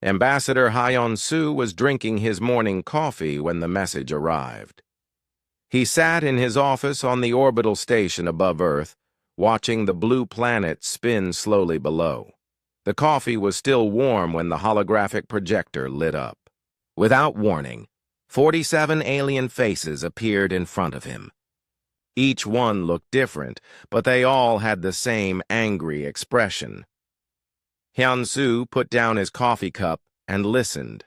Ambassador Hyeon-soo was drinking his morning coffee when the message arrived. He sat in his office on the orbital station above Earth, watching the blue planet spin slowly below. The coffee was still warm when the holographic projector lit up. Without warning, 47 alien faces appeared in front of him. Each one looked different, but they all had the same angry expression. Hyun-soo put down his coffee cup and listened.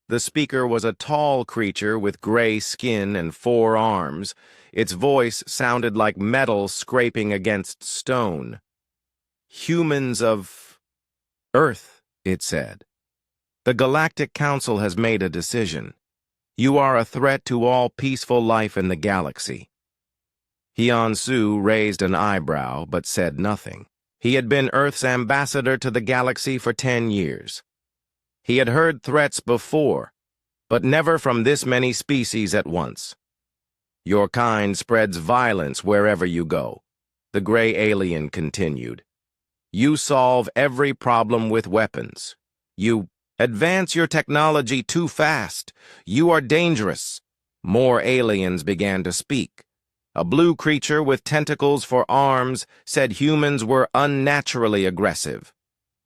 The speaker was a tall creature with gray skin and 4 arms. Its voice sounded like metal scraping against stone. "Humans of Earth," it said. "The Galactic Council has made a decision. You are a threat to all peaceful life in the galaxy." Hyun-soo raised an eyebrow but said nothing. He had been Earth's ambassador to the galaxy for 10 years. He had heard threats before, but never from this many species at once. "Your kind spreads violence wherever you go," the gray alien continued. "You solve every problem with weapons. You advance your technology too fast. You are dangerous." More aliens began to speak. A blue creature with tentacles for arms said humans were unnaturally aggressive.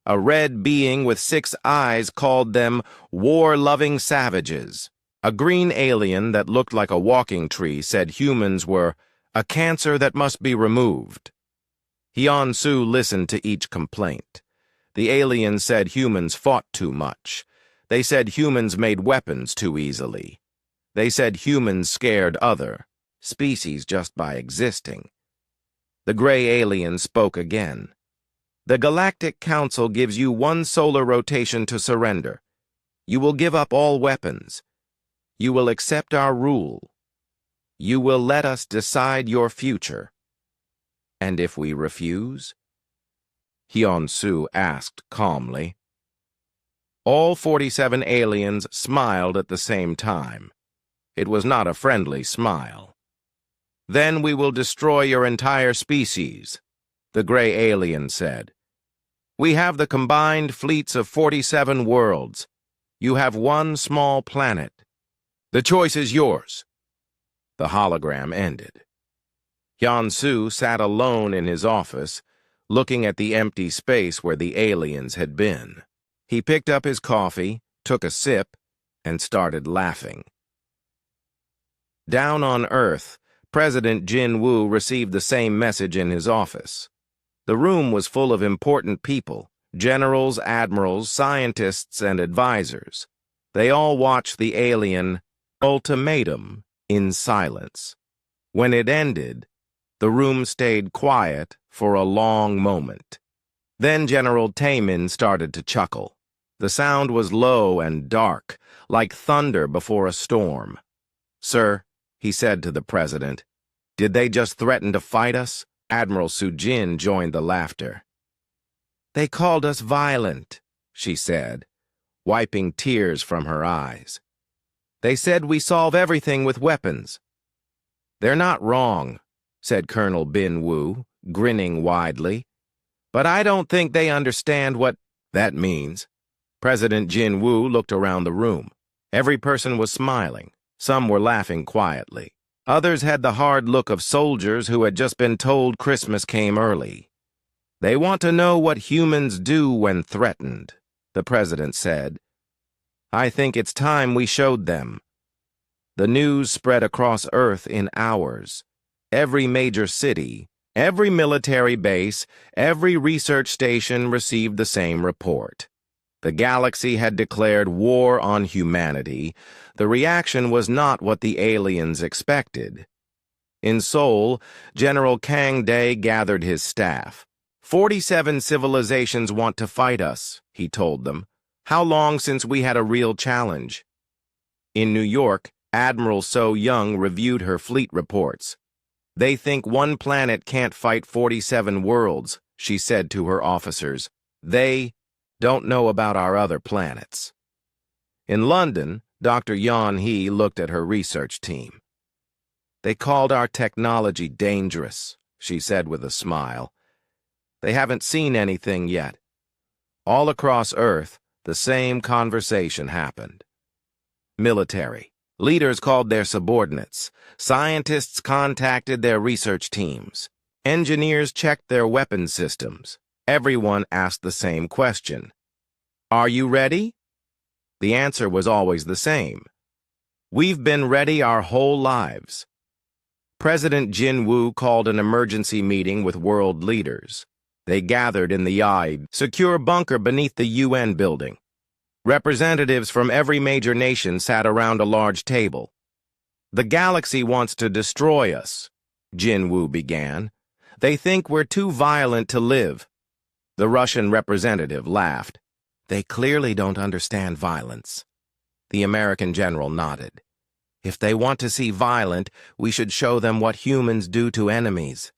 A red being with 6 eyes called them war-loving savages. A green alien that looked like a walking tree said humans were a cancer that must be removed. Hyun-soo listened to each complaint. The aliens said humans fought too much. They said humans made weapons too easily. They said humans scared other species just by existing. The gray alien spoke again. "The Galactic Council gives you 1 solar rotation to surrender. You will give up all weapons. You will accept our rule. You will let us decide your future. And if we refuse?" Hyun-soo asked calmly. All 47 aliens smiled at the same time. It was not a friendly smile. "Then we will destroy your entire species," the gray alien said. "We have the combined fleets of 47 worlds. You have 1 small planet. The choice is yours." The hologram ended. Hyun-soo sat alone in his office, looking at the empty space where the aliens had been. He picked up his coffee, took a sip, and started laughing. Down on Earth, President Jin-woo received the same message in his office. The room was full of important people, generals, admirals, scientists, and advisors. They all watched the alien ultimatum in silence. When it ended, the room stayed quiet for a long moment. Then General Taemin started to chuckle. The sound was low and dark, like thunder before a storm. "Sir," he said to the president, "did they just threaten to fight us?" Admiral Soo-jin joined the laughter. "They called us violent," she said, wiping tears from her eyes. "They said we solve everything with weapons." "They're not wrong," said Colonel Bin-woo, grinning widely. "But I don't think they understand what that means." President Jin-woo looked around the room. Every person was smiling. Some were laughing quietly. Others had the hard look of soldiers who had just been told Christmas came early. "They want to know what humans do when threatened," the president said. "I think it's time we showed them." The news spread across Earth in hours. Every major city, every military base, every research station received the same report. The galaxy had declared war on humanity. The reaction was not what the aliens expected. In Seoul, General Kang Dae gathered his staff. 47 civilizations want to fight us," he told them. "How long since we had a real challenge?" In New York, Admiral So Young reviewed her fleet reports. "They think 1 planet can't fight 47 worlds," she said to her officers. "They don't know about our other planets." In London, Dr. Yan He looked at her research team. "They called our technology dangerous," she said with a smile. "They haven't seen anything yet." All across Earth, The same conversation happened. Military. Leaders called their subordinates. Scientists contacted their research teams. Engineers checked their weapons systems. Everyone asked the same question. Are you ready? The answer was always the same. We've been ready our whole lives. President Jin Woo called an emergency meeting with world leaders. They gathered in the secure bunker beneath the UN building. Representatives from every major nation sat around a large table. The galaxy wants to destroy us, Jin Woo began. They think we're too violent to live. The Russian representative laughed. They clearly don't understand violence. The American general nodded. If they want to see violent, we should show them what humans do to enemies.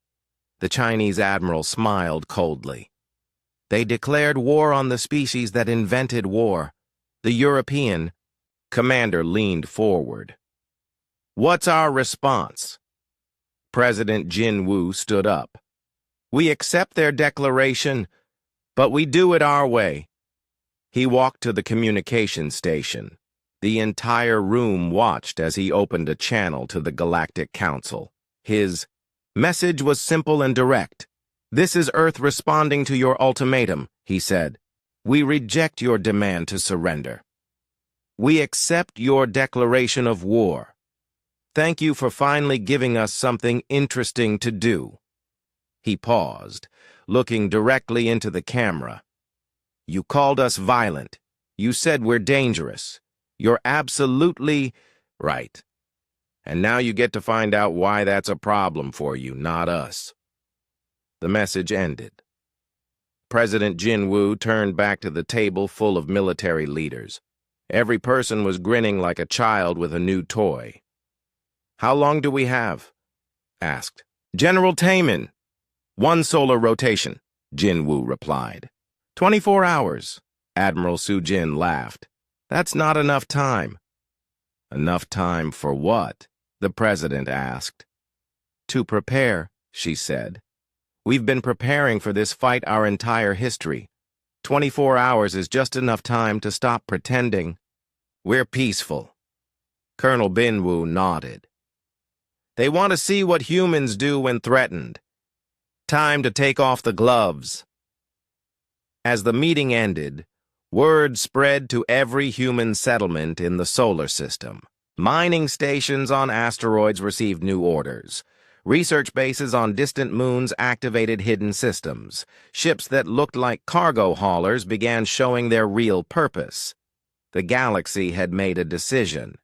The Chinese admiral smiled coldly. They declared war on the species that invented war. The European commander leaned forward. What's our response? President Jin Woo stood up. We accept their declaration, but we do it our way. He walked to the communication station. The entire room watched as he opened a channel to the Galactic Council. His message was simple and direct. This is Earth responding to your ultimatum, he said. We reject your demand to surrender. We accept your declaration of war. Thank you for finally giving us something interesting to do. He paused, looking directly into the camera. You called us violent. You said we're dangerous. You're absolutely right. And now you get to find out why that's a problem for you, not us. The message ended. President Jin Woo turned back to the table full of military leaders. Every person was grinning like a child with a new toy. How long do we have? Asked. General Taemin. 1 solar rotation, Jin Woo replied. 24 hours, Admiral Su-jin laughed. That's not enough time. Enough time for what? The president asked. To prepare, she said. We've been preparing for this fight our entire history. 24 hours is just enough time to stop pretending. We're peaceful. Colonel Bin-woo nodded. They want to see what humans do when threatened. Time to take off the gloves. As the meeting ended, word spread to every human settlement in the solar system. Mining stations on asteroids received new orders. Research bases on distant moons activated hidden systems. Ships that looked like cargo haulers began showing their real purpose. The galaxy had made a decision.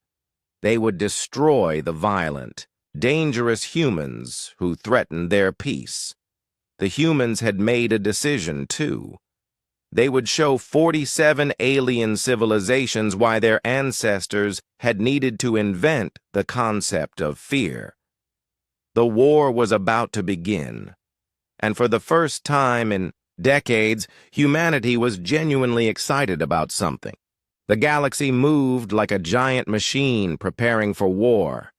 They would destroy the violent, dangerous humans who threatened their peace. The humans had made a decision, too. They would show 47 alien civilizations why their ancestors had needed to invent the concept of fear. The war was about to begin, and for the first time in decades, humanity was genuinely excited about something. The galaxy moved like a giant machine preparing for war.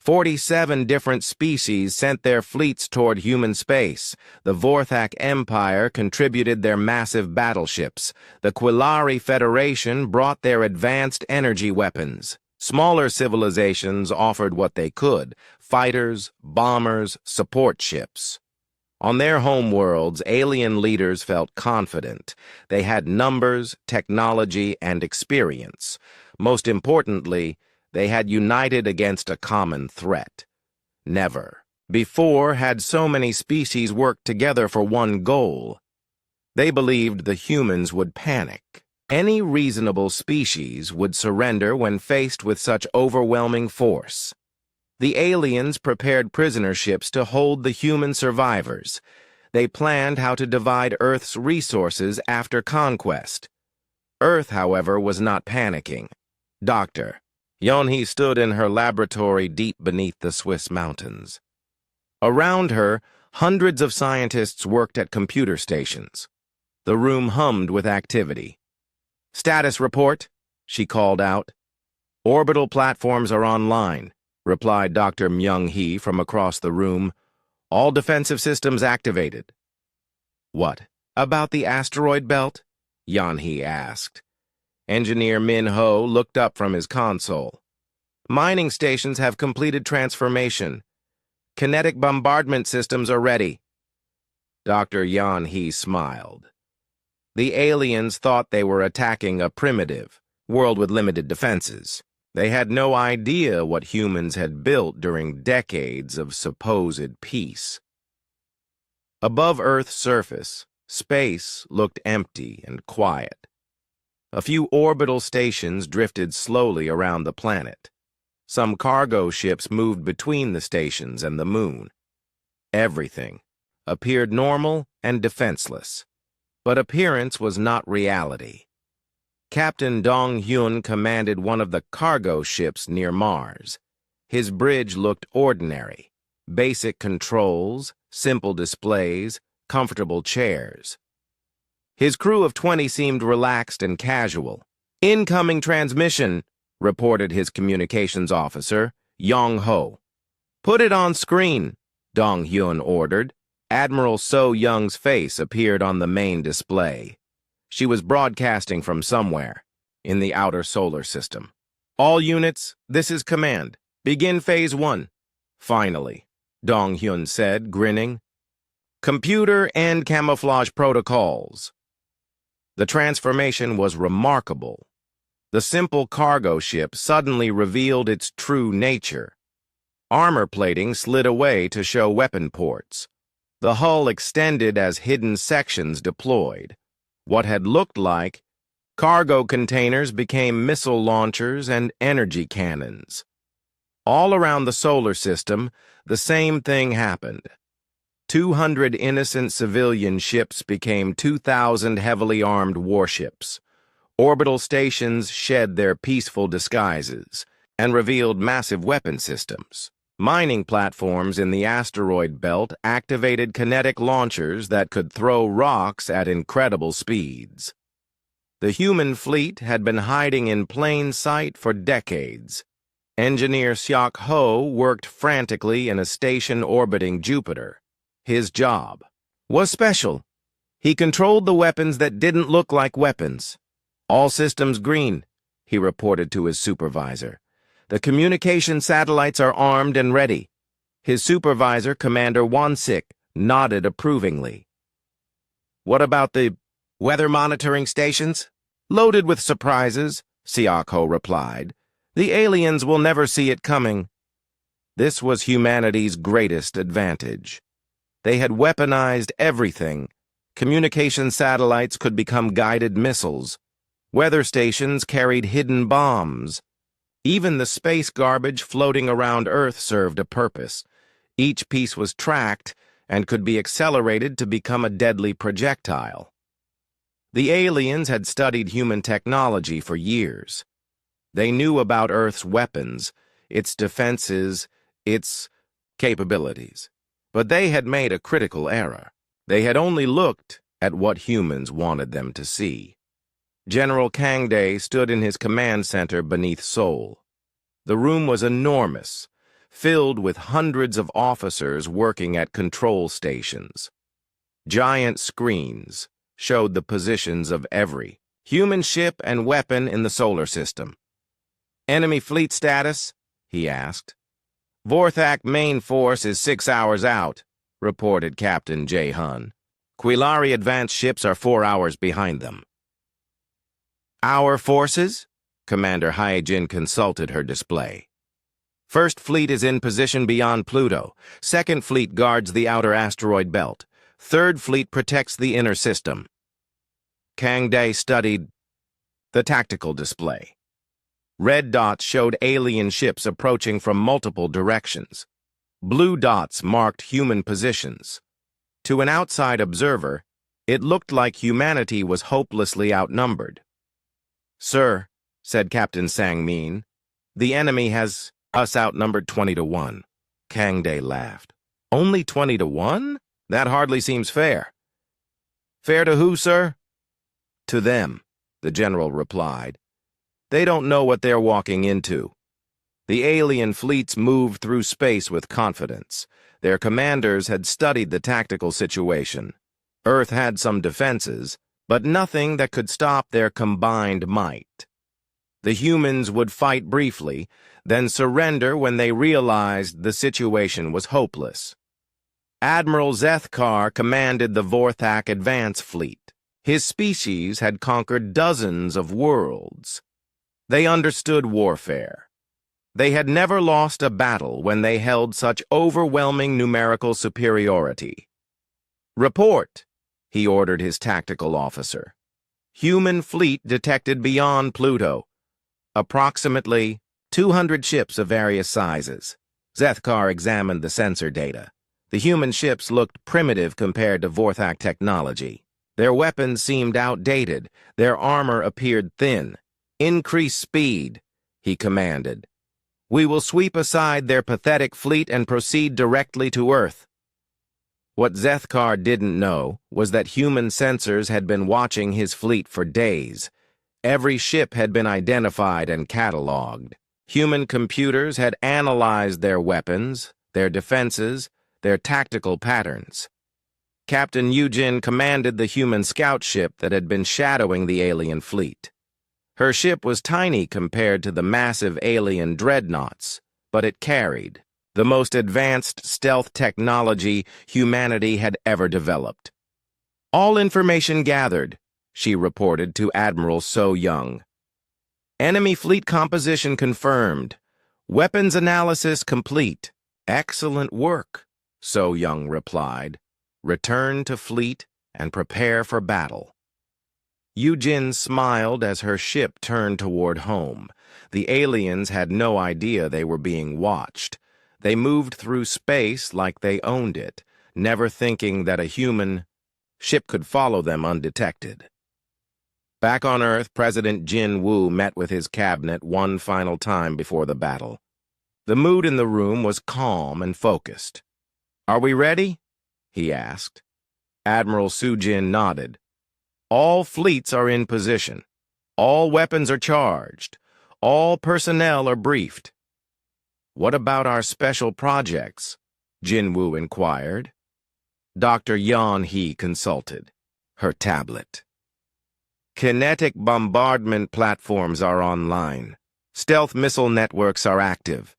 47 different species sent their fleets toward human space. The Vorthak Empire contributed their massive battleships. The Quillari Federation brought their advanced energy weapons. Smaller civilizations offered what they could: fighters, bombers, support ships. On their homeworlds, alien leaders felt confident. They had numbers, technology, and experience. Most importantly, they had united against a common threat. Never before had so many species worked together for one goal. They believed the humans would panic. Any reasonable species would surrender when faced with such overwhelming force. The aliens prepared prisoner ships to hold the human survivors. They planned how to divide Earth's resources after conquest. Earth, however, was not panicking. Dr. Yeonhee stood in her laboratory deep beneath the Swiss mountains. Around her, hundreds of scientists worked at computer stations. The room hummed with activity. Status report, she called out. Orbital platforms are online, replied Dr. Myung-hee from across the room. All defensive systems activated. What about the asteroid belt? Yeonhee asked. Engineer Min Ho looked up from his console. Mining stations have completed transformation. Kinetic bombardment systems are ready. Dr. Yan He smiled. The aliens thought they were attacking a primitive world with limited defenses. They had no idea what humans had built during decades of supposed peace. Above Earth's surface, space looked empty and quiet. A few orbital stations drifted slowly around the planet. Some cargo ships moved between the stations and the moon. Everything appeared normal and defenseless, but appearance was not reality. Captain Dong Hyun commanded one of the cargo ships near Mars. His bridge looked ordinary. Basic controls, simple displays, comfortable chairs. His crew of 20 seemed relaxed and casual. "Incoming transmission," reported his communications officer, Yong Ho. "Put it on screen," Dong Hyun ordered. Admiral So Young's face appeared on the main display. She was broadcasting from somewhere in the outer solar system. "All units, this is command. Begin Phase 1. "Finally," Dong Hyun said, grinning. "Computer and camouflage protocols." The transformation was remarkable. The simple cargo ship suddenly revealed its true nature. Armor plating slid away to show weapon ports. The hull extended as hidden sections deployed. What had looked like cargo containers became missile launchers and energy cannons. All around the solar system, the same thing happened. 200 innocent civilian ships became 2,000 heavily armed warships. Orbital stations shed their peaceful disguises and revealed massive weapon systems. Mining platforms in the asteroid belt activated kinetic launchers that could throw rocks at incredible speeds. The human fleet had been hiding in plain sight for decades. Engineer Seok Ho worked frantically in a station orbiting Jupiter. His job was special. He controlled the weapons that didn't look like weapons. "All systems green," he reported to his supervisor. "The communication satellites are armed and ready." His supervisor, Commander Won-sik, nodded approvingly. "What about the weather monitoring stations?" "Loaded with surprises," Seok Ho replied. "The aliens will never see it coming." This was humanity's greatest advantage. They had weaponized everything. Communication satellites could become guided missiles. Weather stations carried hidden bombs. Even the space garbage floating around Earth served a purpose. Each piece was tracked and could be accelerated to become a deadly projectile. The aliens had studied human technology for years. They knew about Earth's weapons, its defenses, its capabilities. But they had made a critical error. They had only looked at what humans wanted them to see. General Kang Dae stood in his command center beneath Seoul. The room was enormous, filled with hundreds of officers working at control stations. Giant screens showed the positions of every human ship and weapon in the solar system. "Enemy fleet status?" he asked. "Vorthak main force is 6 hours out," reported Captain Jae-hun. "Quilari advanced ships are 4 hours behind them." "Our forces?" Commander Hae-jin consulted her display. "First Fleet is in position beyond Pluto. Second Fleet guards the outer asteroid belt. Third Fleet protects the inner system." Kang Dae studied the tactical display. Red dots showed alien ships approaching from multiple directions. Blue dots marked human positions. To an outside observer, it looked like humanity was hopelessly outnumbered. "Sir," said Captain Sang-min, "the enemy has us outnumbered 20-1. Kang Dae laughed. "Only 20-1? That hardly seems fair." "Fair to who, sir?" "To them," the general replied. "They don't know what they're walking into." The alien fleets moved through space with confidence. Their commanders had studied the tactical situation. Earth had some defenses, but nothing that could stop their combined might. The humans would fight briefly, then surrender when they realized the situation was hopeless. Admiral Zethkar commanded the Vorthak advance fleet. His species had conquered dozens of worlds. They understood warfare. They had never lost a battle when they held such overwhelming numerical superiority. "Report," he ordered his tactical officer. "Human fleet detected beyond Pluto. Approximately 200 ships of various sizes." Zethkar examined the sensor data. The human ships looked primitive compared to Vorthak technology. Their weapons seemed outdated. Their armor appeared thin. "Increase speed," he commanded. "We will sweep aside their pathetic fleet and proceed directly to Earth." What Zethkar didn't know was that human sensors had been watching his fleet for days. Every ship had been identified and cataloged. Human computers had analyzed their weapons, their defenses, their tactical patterns. Captain Yujin commanded the human scout ship that had been shadowing the alien fleet. Her ship was tiny compared to the massive alien dreadnoughts, but it carried the most advanced stealth technology humanity had ever developed. "All information gathered," she reported to Admiral So Young. "Enemy fleet composition confirmed. Weapons analysis complete." "Excellent work," So Young replied. "Return to fleet and prepare for battle." Yujin smiled as her ship turned toward home. The aliens had no idea they were being watched. They moved through space like they owned it, never thinking that a human ship could follow them undetected. Back on Earth, President Jin Woo met with his cabinet one final time before the battle. The mood in the room was calm and focused. "Are we ready?" he asked. Admiral Sujin nodded. "All fleets are in position. All weapons are charged. All personnel are briefed." "What about our special projects?" Jinwoo inquired. Dr. Yan He consulted. Her tablet. "Kinetic bombardment platforms are online. Stealth missile networks are active.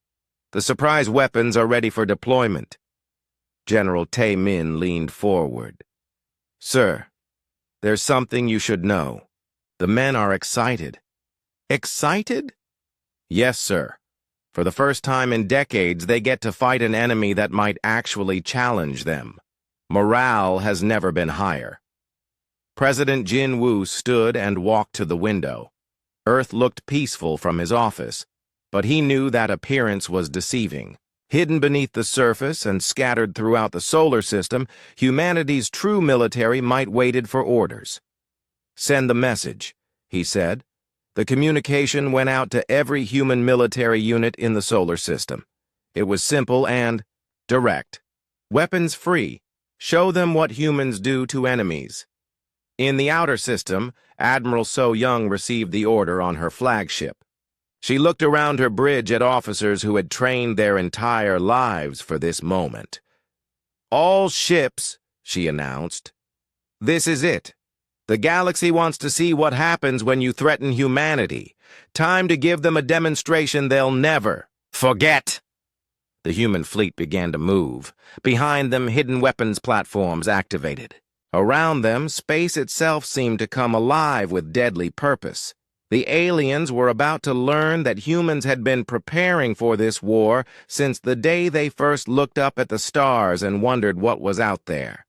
The surprise weapons are ready for deployment." General Tae Min leaned forward. "Sir, there's something you should know. The men are excited." "Excited?" "Yes, sir. For the first time in decades, they get to fight an enemy that might actually challenge them. Morale has never been higher." President Jin Woo stood and walked to the window. Earth looked peaceful from his office, but he knew that appearance was deceiving. Hidden beneath the surface and scattered throughout the solar system, humanity's true military might waited for orders. "Send the message," he said. The communication went out to every human military unit in the solar system. It was simple and direct. "Weapons free. Show them what humans do to enemies." In the outer system, Admiral So Young received the order on her flagship. She looked around her bridge at officers who had trained their entire lives for this moment. "All ships," she announced. "This is it. The galaxy wants to see what happens when you threaten humanity. Time to give them a demonstration they'll never forget." The human fleet began to move. Behind them, hidden weapons platforms activated. Around them, space itself seemed to come alive with deadly purpose. The aliens were about to learn that humans had been preparing for this war since the day they first looked up at the stars and wondered what was out there.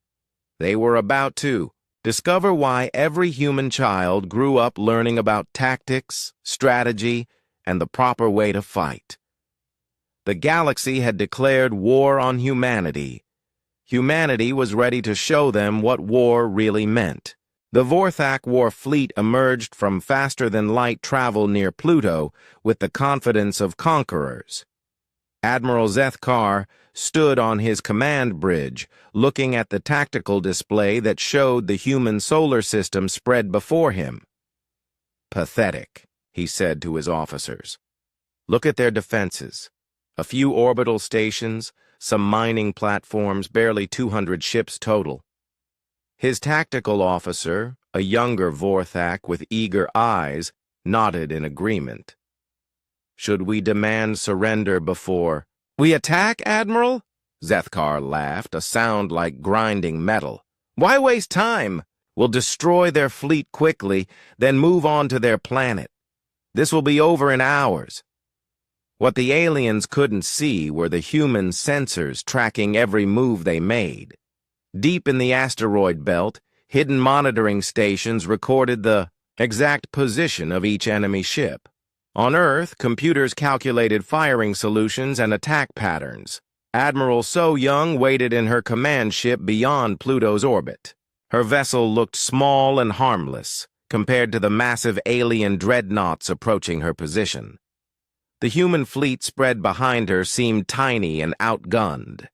They were about to discover why every human child grew up learning about tactics, strategy, and the proper way to fight. The galaxy had declared war on humanity. Humanity was ready to show them what war really meant. The Vorthak War fleet emerged from faster-than-light travel near Pluto with the confidence of conquerors. Admiral Zethkar stood on his command bridge, looking at the tactical display that showed the human solar system spread before him. "Pathetic," he said to his officers. "Look at their defenses. A few orbital stations, some mining platforms, barely 200 ships total." His tactical officer, A younger Vorthak with eager eyes nodded in agreement. Should we demand surrender before we attack, Admiral? Zethkar laughed, a sound like grinding metal. Why waste time? We'll destroy their fleet quickly, then move on to their planet. This will be over in hours. What the aliens couldn't see were the human sensors tracking every move they made. Deep in the asteroid belt, hidden monitoring stations recorded the exact position of each enemy ship. On Earth, computers calculated firing solutions and attack patterns. Admiral So Young waited in her command ship beyond Pluto's orbit. Her vessel looked small and harmless compared to the massive alien dreadnoughts approaching her position. The human fleet spread behind her seemed tiny and outgunned.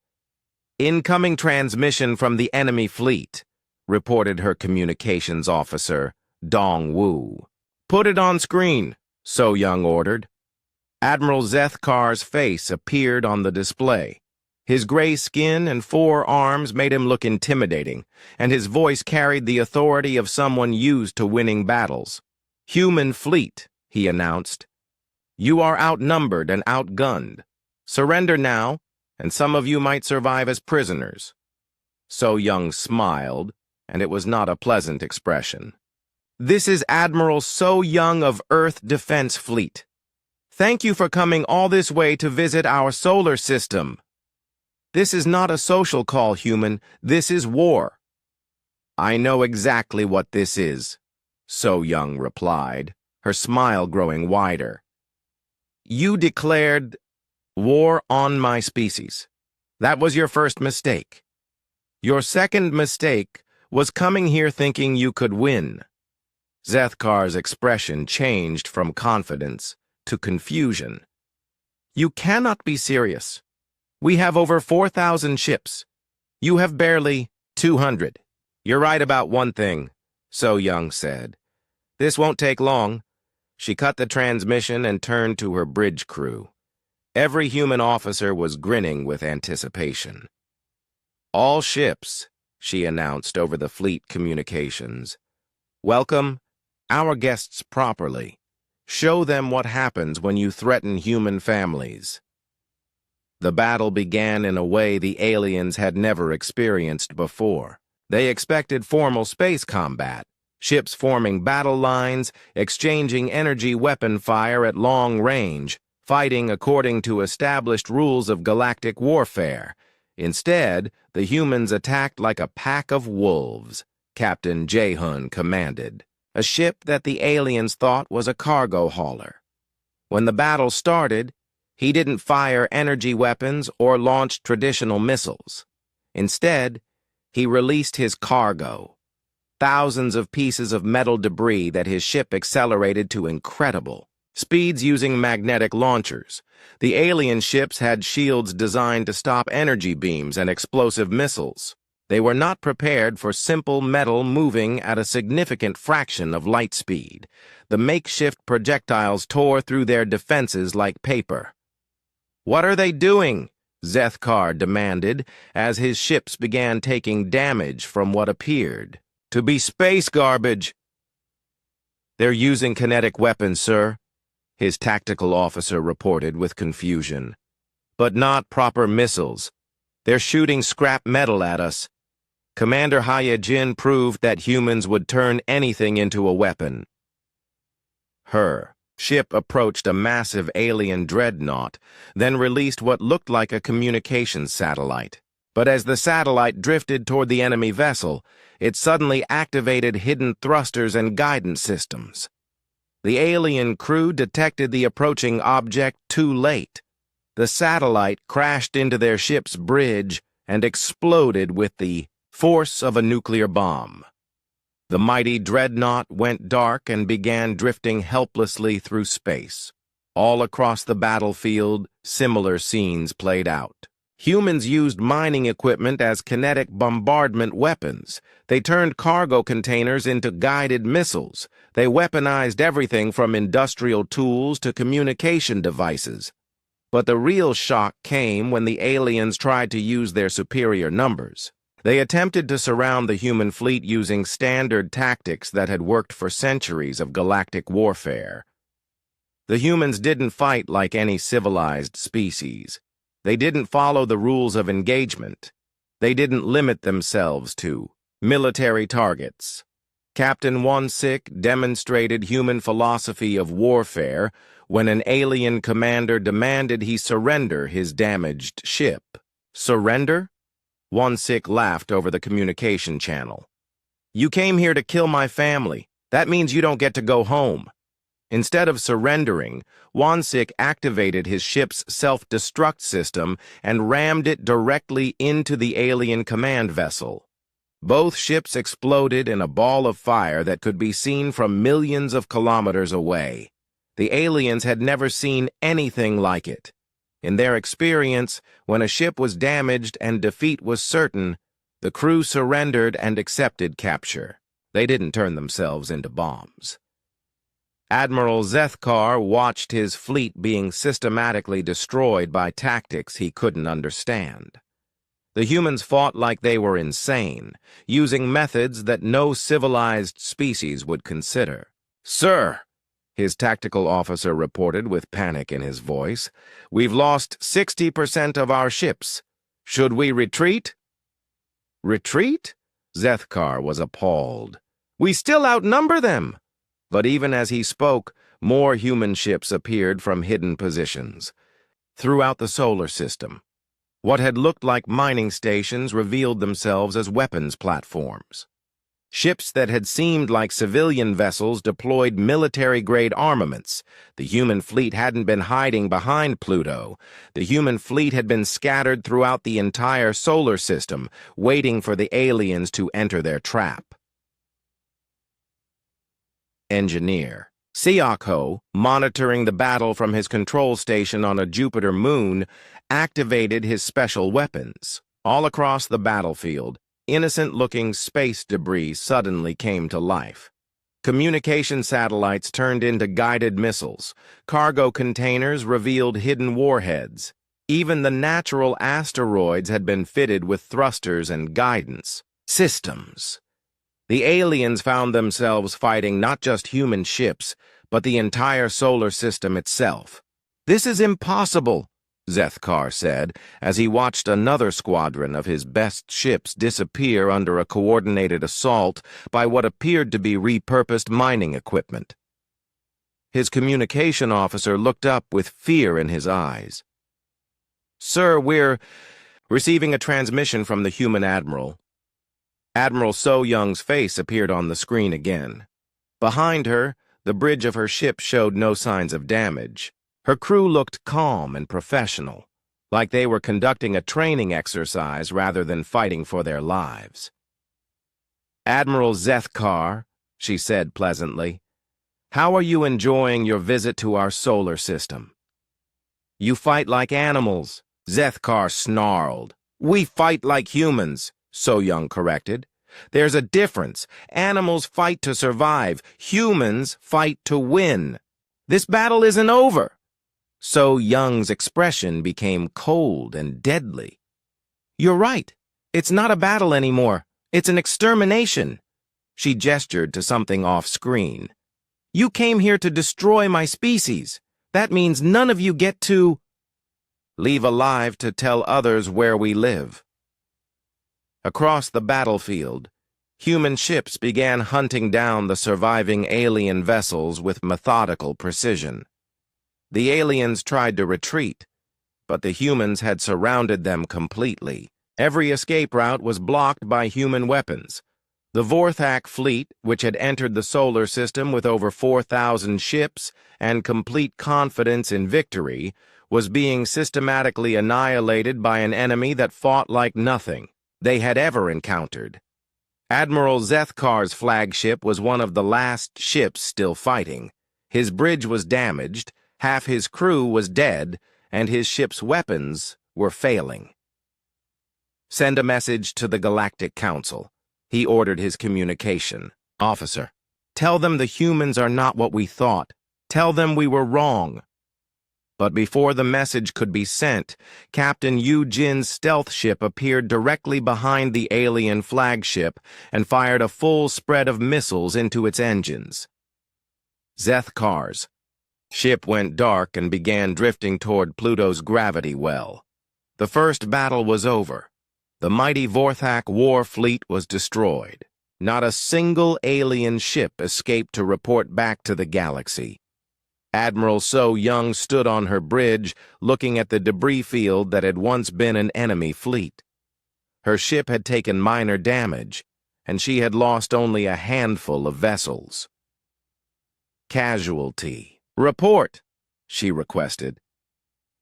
Incoming transmission from the enemy fleet, reported her communications officer, Dong Wu. Put it on screen, So Young ordered. Admiral Zethkar's face appeared on the display. His gray skin and 4 arms made him look intimidating, and his voice carried the authority of someone used to winning battles. Human fleet, he announced. You are outnumbered and outgunned. Surrender now, and some of you might survive as prisoners. So Young smiled, and it was not a pleasant expression. This is Admiral So Young of Earth Defense Fleet. Thank you for coming all this way to visit our solar system. This is not a social call, human. This is war. I know exactly what this is, So Young replied, her smile growing wider. You declared war on my species. That was your first mistake. Your second mistake was coming here thinking you could win. Zethkar's expression changed from confidence to confusion. You cannot be serious. We have over 4,000 ships. You have barely 200. You're right about one thing, So Young said. This won't take long. She cut the transmission and turned to her bridge crew. Every human officer was grinning with anticipation. All ships, she announced over the fleet communications. Welcome our guests properly. Show them what happens when you threaten human families. The battle began in a way the aliens had never experienced before. They expected formal space combat. Ships forming battle lines, exchanging energy weapon fire at long range, fighting according to established rules of galactic warfare. Instead, the humans attacked like a pack of wolves, Captain Jaehun commanded, a ship that the aliens thought was a cargo hauler. When the battle started, he didn't fire energy weapons or launch traditional missiles. Instead, he released his cargo. Thousands of pieces of metal debris that his ship accelerated to incredible speeds using magnetic launchers. The alien ships had shields designed to stop energy beams and explosive missiles. They were not prepared for simple metal moving at a significant fraction of light speed. The makeshift projectiles tore through their defenses like paper. What are they doing? Zethkar demanded as his ships began taking damage from what appeared to be space garbage. They're using kinetic weapons, sir, his tactical officer reported with confusion. But not proper missiles. They're shooting scrap metal at us. Commander Hayajin proved that humans would turn anything into a weapon. Her ship approached a massive alien dreadnought, then released what looked like a communications satellite. But as the satellite drifted toward the enemy vessel, it suddenly activated hidden thrusters and guidance systems. The alien crew detected the approaching object too late. The satellite crashed into their ship's bridge and exploded with the force of a nuclear bomb. The mighty dreadnought went dark and began drifting helplessly through space. All across the battlefield, similar scenes played out. Humans used mining equipment as kinetic bombardment weapons. They turned cargo containers into guided missiles. They weaponized everything from industrial tools to communication devices. But the real shock came when the aliens tried to use their superior numbers. They attempted to surround the human fleet using standard tactics that had worked for centuries of galactic warfare. The humans didn't fight like any civilized species. They didn't follow the rules of engagement. They didn't limit themselves to military targets. Captain Wansik demonstrated human philosophy of warfare when an alien commander demanded he surrender his damaged ship. Surrender? Wansik laughed over the communication channel. You came here to kill my family. That means you don't get to go home. Instead of surrendering, Wansik activated his ship's self-destruct system and rammed it directly into the alien command vessel. Both ships exploded in a ball of fire that could be seen from millions of kilometers away. The aliens had never seen anything like it. In their experience, when a ship was damaged and defeat was certain, the crew surrendered and accepted capture. They didn't turn themselves into bombs. Admiral Zethkar watched his fleet being systematically destroyed by tactics he couldn't understand. The humans fought like they were insane, using methods that no civilized species would consider. "Sir," his tactical officer reported with panic in his voice, "we've lost 60% of our ships. Should we retreat?" "Retreat?" Zethkar was appalled. "We still outnumber them!" But even as he spoke, more human ships appeared from hidden positions. Throughout the solar system, what had looked like mining stations revealed themselves as weapons platforms. Ships that had seemed like civilian vessels deployed military-grade armaments. The human fleet hadn't been hiding behind Pluto. The human fleet had been scattered throughout the entire solar system, waiting for the aliens to enter their trap. Engineer Siakho, monitoring the battle from his control station on a Jupiter moon, activated his special weapons. All across the battlefield, innocent-looking space debris suddenly came to life. Communication satellites turned into guided missiles. Cargo containers revealed hidden warheads. Even the natural asteroids had been fitted with thrusters and guidance systems. The aliens found themselves fighting not just human ships, but the entire solar system itself. "This is impossible," Zethkar said, as he watched another squadron of his best ships disappear under a coordinated assault by what appeared to be repurposed mining equipment. His communication officer looked up with fear in his eyes. "Sir, we're receiving a transmission from the human admiral." Admiral So-Young's face appeared on the screen again. Behind her, the bridge of her ship showed no signs of damage. Her crew looked calm and professional, like they were conducting a training exercise rather than fighting for their lives. "Admiral Zethkar," she said pleasantly, "how are you enjoying your visit to our solar system?" "You fight like animals," Zethkar snarled. "We fight like humans," So-Young corrected. "There's a difference. Animals fight to survive. Humans fight to win. This battle isn't over." So-Young's expression became cold and deadly. "You're right. It's not a battle anymore. It's an extermination." She gestured to something off-screen. "You came here to destroy my species. That means none of you get to leave alive to tell others where we live." Across the battlefield, human ships began hunting down the surviving alien vessels with methodical precision. The aliens tried to retreat, but the humans had surrounded them completely. Every escape route was blocked by human weapons. The Vorthak fleet, which had entered the solar system with over 4,000 ships and complete confidence in victory, was being systematically annihilated by an enemy that fought like nothing they had ever encountered. Admiral Zethkar's flagship was one of the last ships still fighting. His bridge was damaged, half his crew was dead, and his ship's weapons were failing. "Send a message to the Galactic Council," he ordered his communication officer. "Tell them the humans are not what we thought. Tell them we were wrong." But before the message could be sent, Captain Yu Jin's stealth ship appeared directly behind the alien flagship and fired a full spread of missiles into its engines. Zethkar's ship went dark and began drifting toward Pluto's gravity well. The first battle was over. The mighty HFY War fleet was destroyed. Not a single alien ship escaped to report back to the galaxy. Admiral So Young stood on her bridge, looking at the debris field that had once been an enemy fleet. Her ship had taken minor damage, and she had lost only a handful of vessels. Casualty. Report, she requested.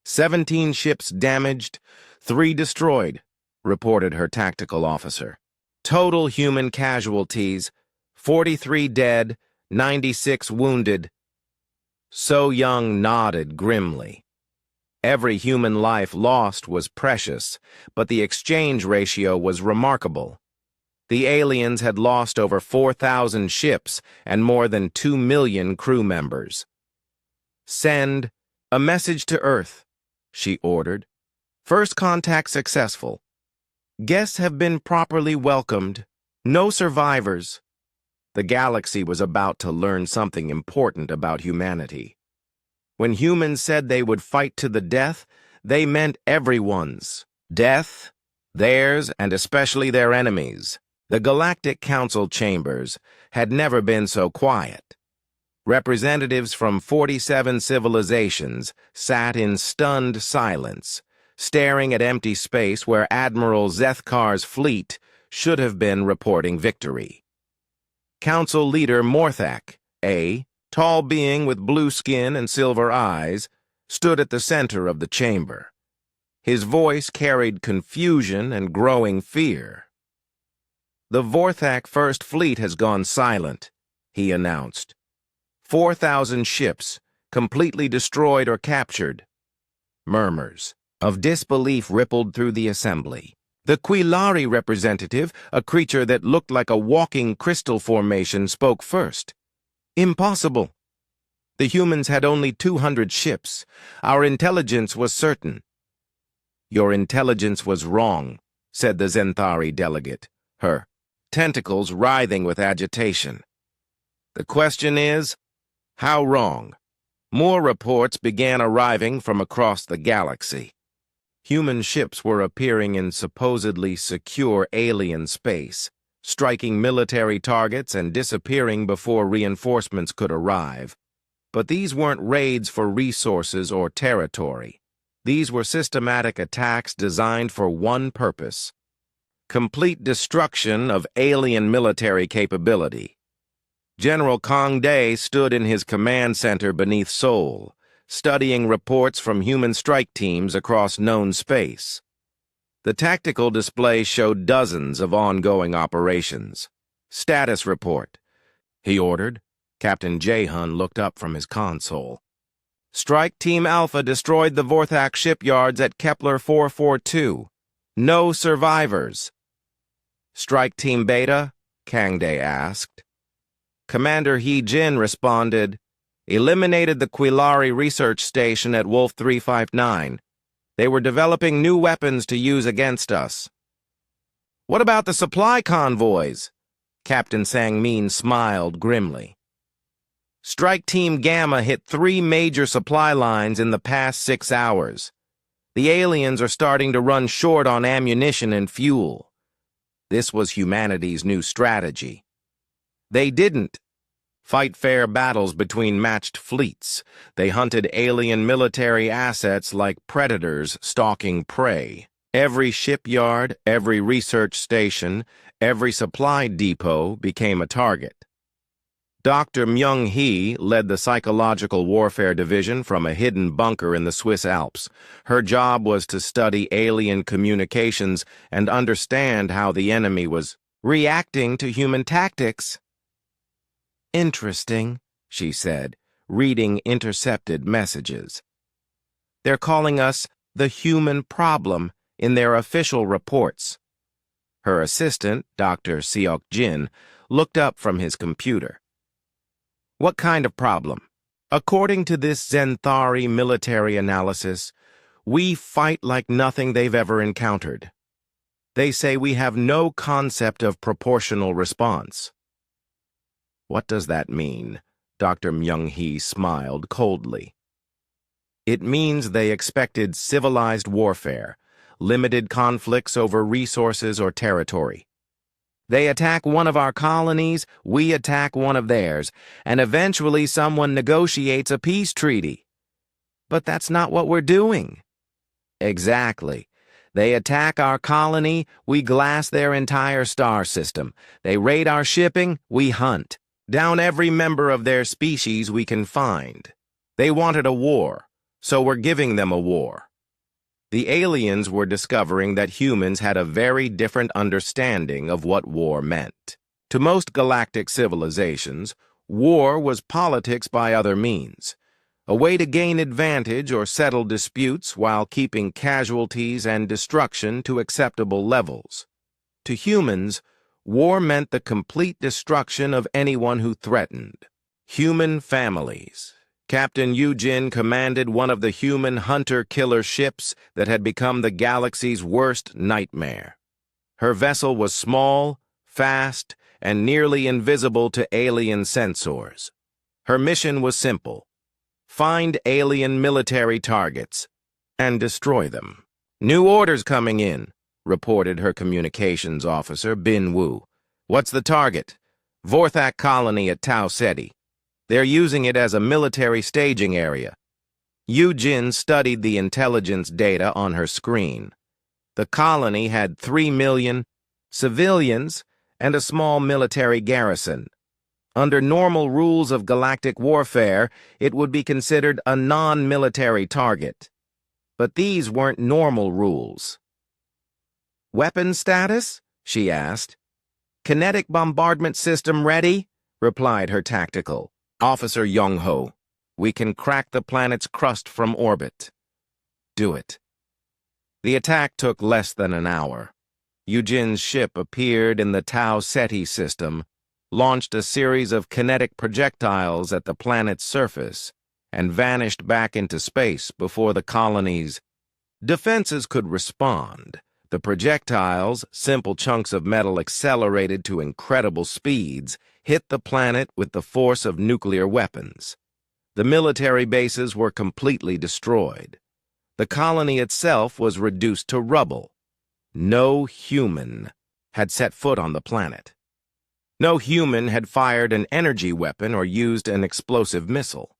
17 ships damaged, 3 destroyed, reported her tactical officer. Total human casualties, 43 dead, 96 wounded. So Young nodded grimly. Every human life lost was precious, but the exchange ratio was remarkable. The aliens had lost over 4,000 ships and more than 2 million crew members. Send a message to Earth, she ordered. First contact successful. Guests have been properly welcomed. No survivors. The galaxy was about to learn something important about humanity. When humans said they would fight to the death, they meant everyone's death, theirs, and especially their enemies. The Galactic Council chambers had never been so quiet. Representatives from 47 civilizations sat in stunned silence, staring at empty space where Admiral Zethkar's fleet should have been reporting victory. Council leader Morthak, a tall being with blue skin and silver eyes, stood at the center of the chamber. His voice carried confusion and growing fear. The Vorthak First Fleet has gone silent, he announced. 4,000 ships, completely destroyed or captured. Murmurs of disbelief rippled through the assembly. The Quilari representative, a creature that looked like a walking crystal formation, spoke first. Impossible. The humans had only 200 ships. Our intelligence was certain. Your intelligence was wrong, said the Zenthari delegate, her tentacles writhing with agitation. The question is, how wrong? More reports began arriving from across the galaxy. Human ships were appearing in supposedly secure alien space, striking military targets and disappearing before reinforcements could arrive. But these weren't raids for resources or territory. These were systematic attacks designed for one purpose: complete destruction of alien military capability. General Kang Day stood in his command center beneath Seoul, studying reports from human strike teams across known space. The tactical display showed dozens of ongoing operations. Status report, he ordered. Captain Jae-hun looked up from his console. Strike Team Alpha destroyed the Vorthak shipyards at Kepler 442. No survivors. Strike Team Beta? Kang Day asked. Commander Hee Jin responded, eliminated the Quilari research station at Wolf 359. They were developing new weapons to use against us. What about the supply convoys? Captain Sang-min smiled grimly. Strike Team Gamma hit 3 major supply lines in the past 6 hours. The aliens are starting to run short on ammunition and fuel. This was humanity's new strategy. They didn't fight fair battles between matched fleets. They hunted alien military assets like predators stalking prey. Every shipyard, every research station, every supply depot became a target. Dr. Myung-hee led the Psychological Warfare Division from a hidden bunker in the Swiss Alps. Her job was to study alien communications and understand how the enemy was reacting to human tactics. Interesting, she said, reading intercepted messages. They're calling us the human problem in their official reports. Her assistant, Dr. Seok-jin, looked up from his computer. What kind of problem? According to this Zenthari military analysis, we fight like nothing they've ever encountered. They say we have no concept of proportional response. What does that mean? Dr. Myung-hee smiled coldly. It means they expected civilized warfare, limited conflicts over resources or territory. They attack one of our colonies, we attack one of theirs, and eventually someone negotiates a peace treaty. But that's not what we're doing. Exactly. They attack our colony, we glass their entire star system. They raid our shipping, we hunt. Down every member of their species we can find. They wanted a war, so we're giving them a war. The aliens were discovering that humans had a very different understanding of what war meant. To most galactic civilizations, war was politics by other means, a way to gain advantage or settle disputes while keeping casualties and destruction to acceptable levels. To humans, war meant the complete destruction of anyone who threatened. Human families. Captain Eugene commanded one of the human hunter-killer ships that had become the galaxy's worst nightmare. Her vessel was small, fast, and nearly invisible to alien sensors. Her mission was simple: find alien military targets and destroy them. "New orders coming in," reported her communications officer, Bin Wu. "What's the target?" "Vorthak colony at Tau Ceti. They're using it as a military staging area." Yu-Jin studied the intelligence data on her screen. The colony had 3 million civilians and a small military garrison. Under normal rules of galactic warfare, it would be considered a non-military target. But these weren't normal rules. "Weapon status?" she asked. "Kinetic bombardment system ready?" replied her tactical. "Officer Young-ho, we can crack the planet's crust from orbit." "Do it." The attack took less than an hour. Eugene ship appeared in the Tau Ceti system, launched a series of kinetic projectiles at the planet's surface, and vanished back into space before the colony's defenses could respond. The projectiles, simple chunks of metal accelerated to incredible speeds, hit the planet with the force of nuclear weapons. The military bases were completely destroyed. The colony itself was reduced to rubble. No human had set foot on the planet. No human had fired an energy weapon or used an explosive missile.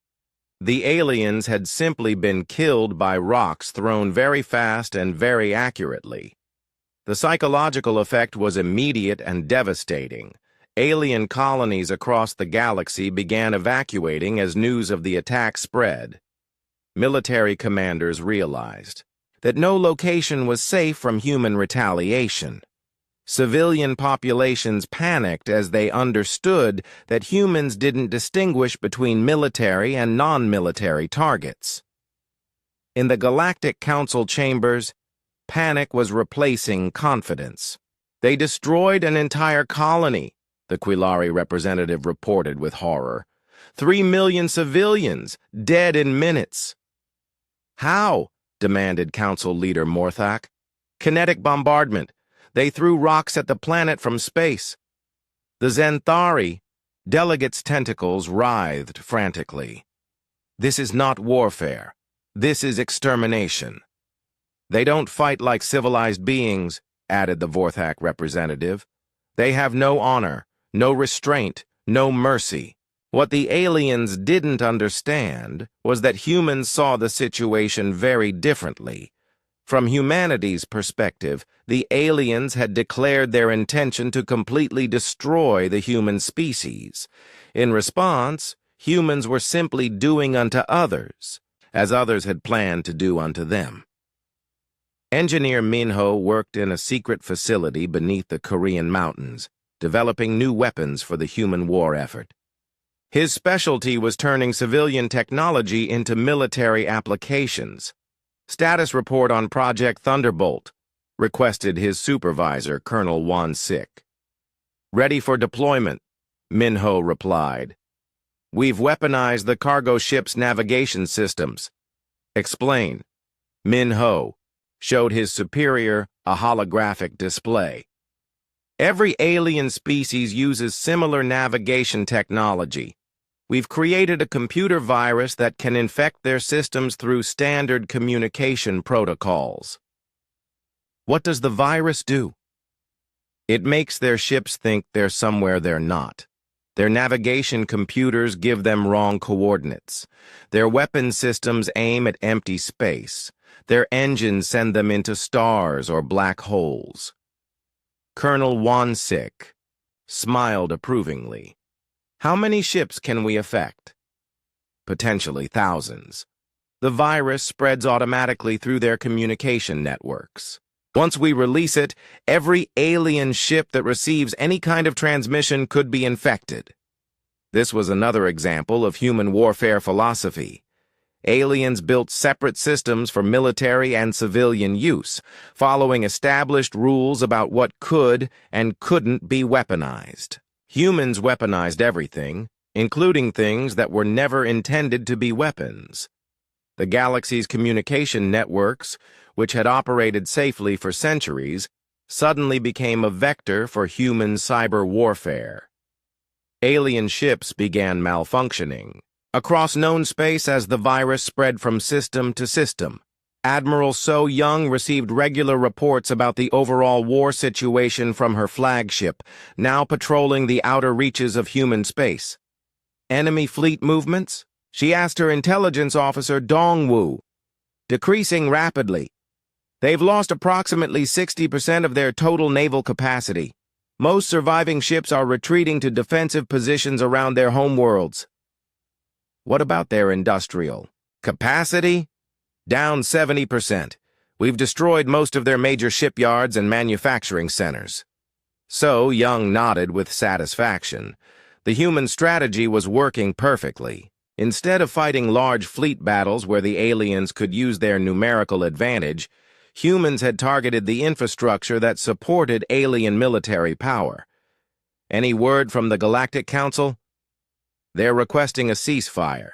The aliens had simply been killed by rocks thrown very fast and very accurately. The psychological effect was immediate and devastating. Alien colonies across the galaxy began evacuating as news of the attack spread. Military commanders realized that no location was safe from human retaliation. Civilian populations panicked as they understood that humans didn't distinguish between military and non-military targets. In the Galactic Council chambers, panic was replacing confidence. "They destroyed an entire colony," the Quilari representative reported with horror. 3 million civilians, dead in minutes. "How?" demanded Council Leader Morthak. "Kinetic bombardment. They threw rocks at the planet from space." The Zenthari, delegates' tentacles writhed frantically. "This is not warfare. This is extermination." "They don't fight like civilized beings," added the Vorthak representative. "They have no honor, no restraint, no mercy." What the aliens didn't understand was that humans saw the situation very differently. From humanity's perspective, the aliens had declared their intention to completely destroy the human species. In response, humans were simply doing unto others, as others had planned to do unto them. Engineer Minho worked in a secret facility beneath the Korean mountains, developing new weapons for the human war effort. His specialty was turning civilian technology into military applications. "Status report on Project Thunderbolt," requested his supervisor, Colonel Won-sik. "Ready for deployment," Minho replied. We've weaponized the cargo ship's navigation systems. Explain. Min Ho showed his superior a holographic display. Every alien species uses similar navigation technology. We've created a computer virus that can infect their systems through standard communication protocols. What does the virus do? It makes their ships think they're somewhere they're not. Their navigation computers give them wrong coordinates. Their weapon systems aim at empty space. Their engines send them into stars or black holes. Colonel Wansik smiled approvingly. How many ships can we affect? Potentially thousands. The virus spreads automatically through their communication networks. Once we release it, every alien ship that receives any kind of transmission could be infected. This was another example of human warfare philosophy. Aliens built separate systems for military and civilian use, following established rules about what could and couldn't be weaponized. Humans weaponized everything, including things that were never intended to be weapons. The galaxy's communication networks, which had operated safely for centuries, suddenly became a vector for human cyber warfare. Alien ships began malfunctioning. Across known space as the virus spread from system to system, Admiral So Young received regular reports about the overall war situation from her flagship, now patrolling the outer reaches of human space. Enemy fleet movements? She asked her intelligence officer Dongwu. Decreasing rapidly. They've lost approximately 60% of their total naval capacity. Most surviving ships are retreating to defensive positions around their homeworlds. What about their industrial capacity? Down 70%. We've destroyed most of their major shipyards and manufacturing centers. So Young nodded with satisfaction. The human strategy was working perfectly. Instead of fighting large fleet battles where the aliens could use their numerical advantage, humans had targeted the infrastructure that supported alien military power. Any word from the Galactic Council? They're requesting a ceasefire,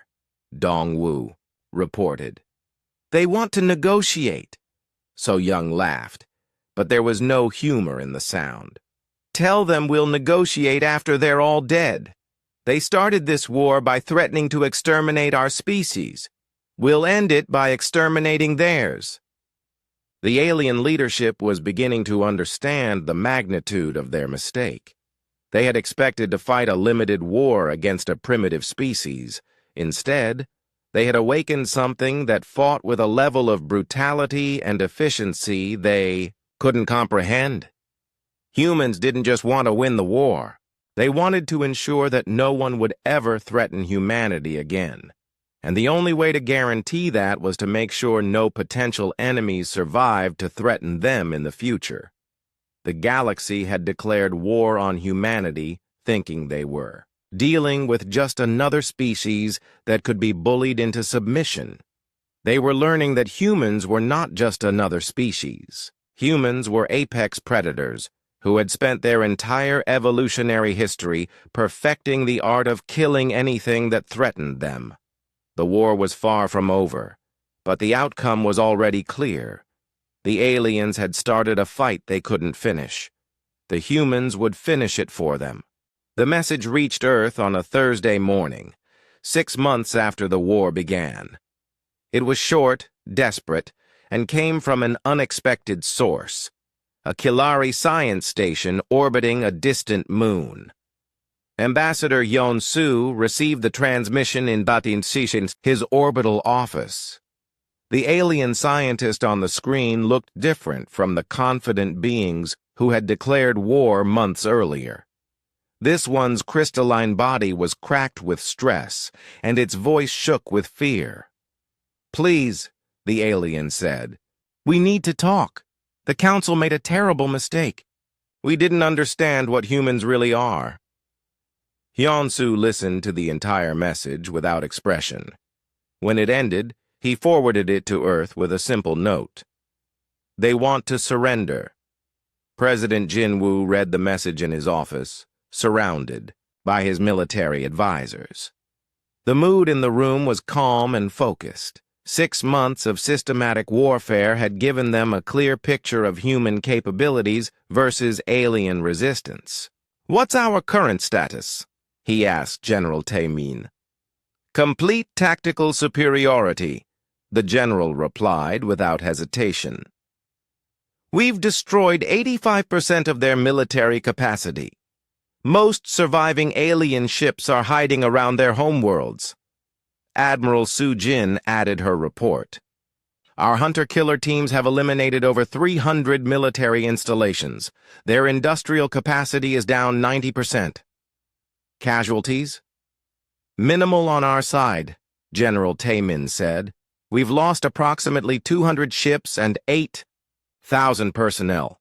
Dongwu reported. They want to negotiate. So Young laughed, but there was no humor in the sound. Tell them we'll negotiate after they're all dead. They started this war by threatening to exterminate our species. We'll end it by exterminating theirs. The alien leadership was beginning to understand the magnitude of their mistake. They had expected to fight a limited war against a primitive species. Instead, they had awakened something that fought with a level of brutality and efficiency they couldn't comprehend. Humans didn't just want to win the war. They wanted to ensure that no one would ever threaten humanity again. And the only way to guarantee that was to make sure no potential enemies survived to threaten them in the future. The galaxy had declared war on humanity, thinking they were dealing with just another species that could be bullied into submission. They were learning that humans were not just another species. Humans were apex predators who had spent their entire evolutionary history perfecting the art of killing anything that threatened them. The war was far from over, but the outcome was already clear. The aliens had started a fight they couldn't finish. The humans would finish it for them. The message reached Earth on a Thursday morning, 6 months after the war began. It was short, desperate, and came from an unexpected source, a Kilari science station orbiting a distant moon. Ambassador Yon-Su received the transmission in Batin Sishin's his orbital office. The alien scientist on the screen looked different from the confident beings who had declared war months earlier. This one's crystalline body was cracked with stress, and its voice shook with fear. "Please," the alien said, "we need to talk. The Council made a terrible mistake. We didn't understand what humans really are." Hyun-Soo listened to the entire message without expression. When it ended, he forwarded it to Earth with a simple note. "They want to surrender." President Jin-Woo read the message in his office, surrounded by his military advisors. The mood in the room was calm and focused. 6 months of systematic warfare had given them a clear picture of human capabilities versus alien resistance. "What's our current status?" he asked General Taemin. "Complete tactical superiority," the general replied without hesitation. "We've destroyed 85% of their military capacity. Most surviving alien ships are hiding around their homeworlds." Admiral Su Jin added her report. "Our hunter-killer teams have eliminated over 300 military installations. Their industrial capacity is down 90%. Casualties? Minimal on our side," General Taemin said. "We've lost approximately 200 ships and 8,000 personnel.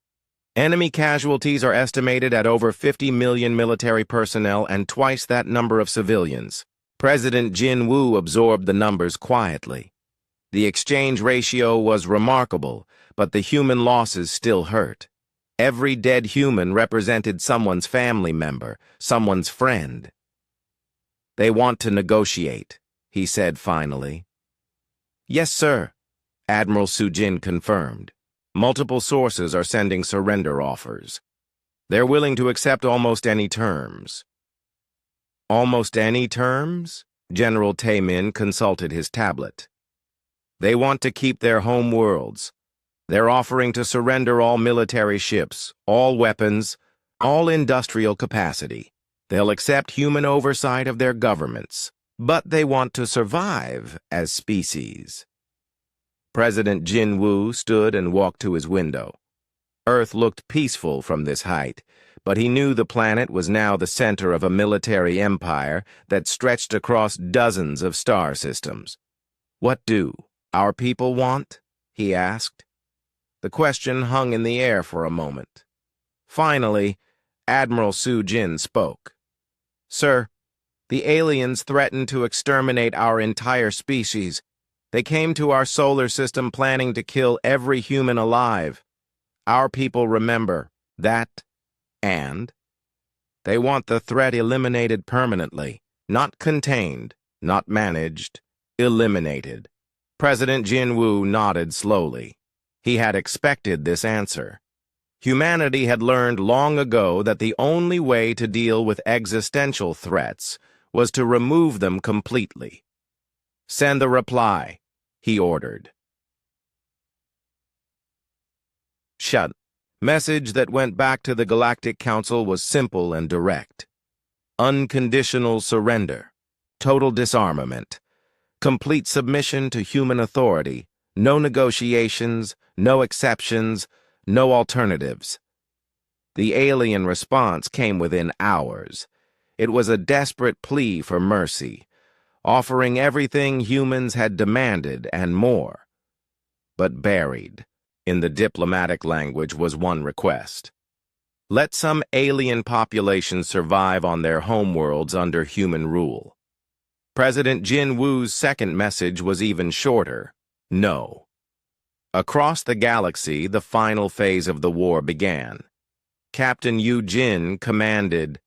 Enemy casualties are estimated at over 50 million military personnel and twice that number of civilians." President Jin Woo absorbed the numbers quietly. The exchange ratio was remarkable, but the human losses still hurt. Every dead human represented someone's family member, someone's friend. "They want to negotiate," he said finally. "Yes, sir," Admiral Sujin confirmed. "Multiple sources are sending surrender offers. They're willing to accept almost any terms." "Almost any terms?" General Taemin consulted his tablet. "They want to keep their home worlds. They're offering to surrender all military ships, all weapons, all industrial capacity. They'll accept human oversight of their governments, but they want to survive as species." President Jin Woo stood and walked to his window. Earth looked peaceful from this height, but he knew the planet was now the center of a military empire that stretched across dozens of star systems. "What do our people want?" he asked. The question hung in the air for a moment. Finally, Admiral Su Jin spoke. "Sir, the aliens threatened to exterminate our entire species. They came to our solar system planning to kill every human alive. Our people remember that, and they want the threat eliminated permanently, not contained, not managed, eliminated." President Jin Woo nodded slowly. He had expected this answer. Humanity had learned long ago that the only way to deal with existential threats was to remove them completely. "Send the reply," he ordered. Shut. Message that went back to the Galactic Council was simple and direct. Unconditional surrender. Total disarmament. Complete submission to human authority. No negotiations, no exceptions, no alternatives. The alien response came within hours. It was a desperate plea for mercy, offering everything humans had demanded and more. But buried in the diplomatic language was one request. Let some alien population survive on their homeworlds under human rule. President Jin Woo's second message was even shorter. No. Across the galaxy, the final phase of the war began. Captain Yu Jin commanded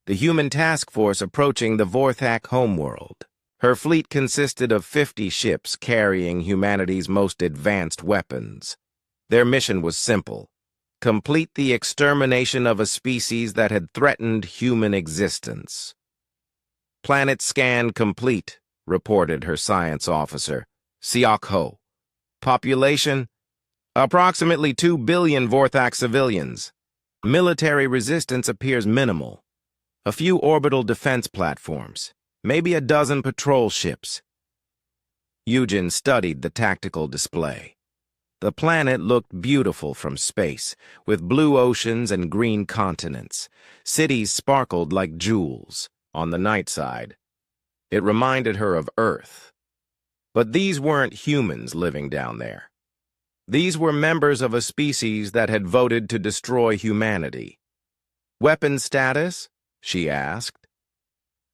the human task force approaching the Vorthak homeworld. Her fleet consisted of 50 ships carrying humanity's most advanced weapons. Their mission was simple: complete the extermination of a species that had threatened human existence. "Planet scan complete," reported her science officer, Siok Ho. "Population? Approximately 2 billion Vorthak civilians. Military resistance appears minimal. A few orbital defense platforms, maybe a dozen patrol ships." Eugen studied the tactical display. The planet looked beautiful from space, with blue oceans and green continents. Cities sparkled like jewels on the night side. It reminded her of Earth. But these weren't humans living down there. These were members of a species that had voted to destroy humanity. "Weapon status?" she asked.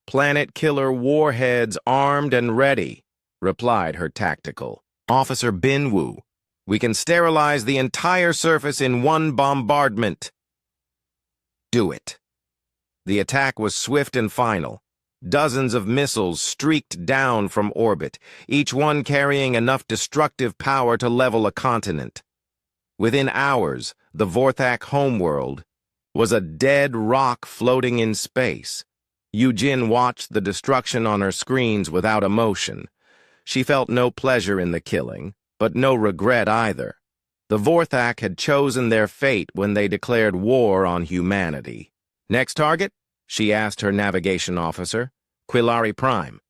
"Planet killer warheads armed and ready," replied her tactical officer Bin Woo. "We can sterilize the entire surface in one bombardment." "Do it." The attack was swift and final. Dozens of missiles streaked down from orbit, each one carrying enough destructive power to level a continent. Within hours, the Vorthak homeworld was a dead rock floating in space. Yujin watched the destruction on her screens without emotion. She felt no pleasure in the killing, but no regret either. The Vorthak had chosen their fate when they declared war on humanity. Next target? She asked her navigation officer. Quillari Prime.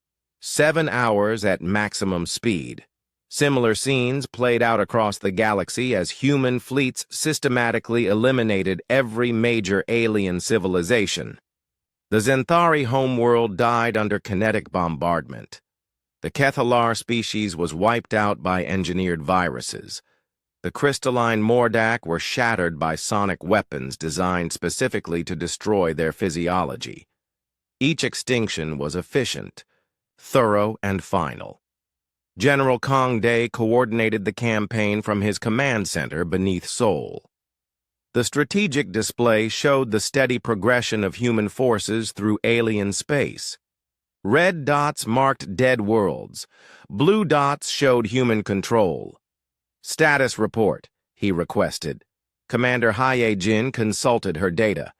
7 hours at maximum speed. Similar scenes played out across the galaxy as human fleets systematically eliminated every major alien civilization. The Zenthari homeworld died under kinetic bombardment. The Kethalar species was wiped out by engineered viruses. The crystalline Mordak were shattered by sonic weapons designed specifically to destroy their physiology. Each extinction was efficient, thorough, and final. General Kong Day coordinated the campaign from his command center beneath Seoul. The strategic display showed the steady progression of human forces through alien space. Red dots marked dead worlds. Blue dots showed human control. Status report, he requested. Commander Haye-jin consulted her data.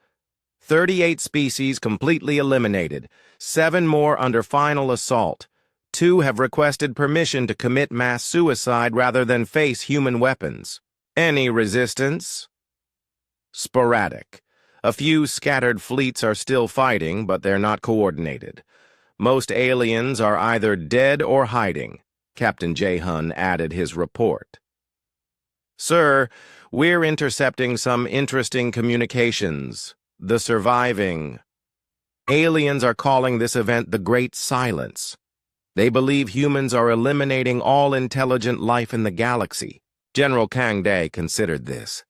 38 species completely eliminated, 7 more under final assault. 2 have requested permission to commit mass suicide rather than face human weapons. Any resistance? Sporadic. A few scattered fleets are still fighting, but they're not coordinated. Most aliens are either dead or hiding, Captain Jae-hun added his report. Sir, we're intercepting some interesting communications. The surviving. Aliens are calling this event the Great Silence. They believe humans are eliminating all intelligent life in the galaxy. General Kang Dae considered this.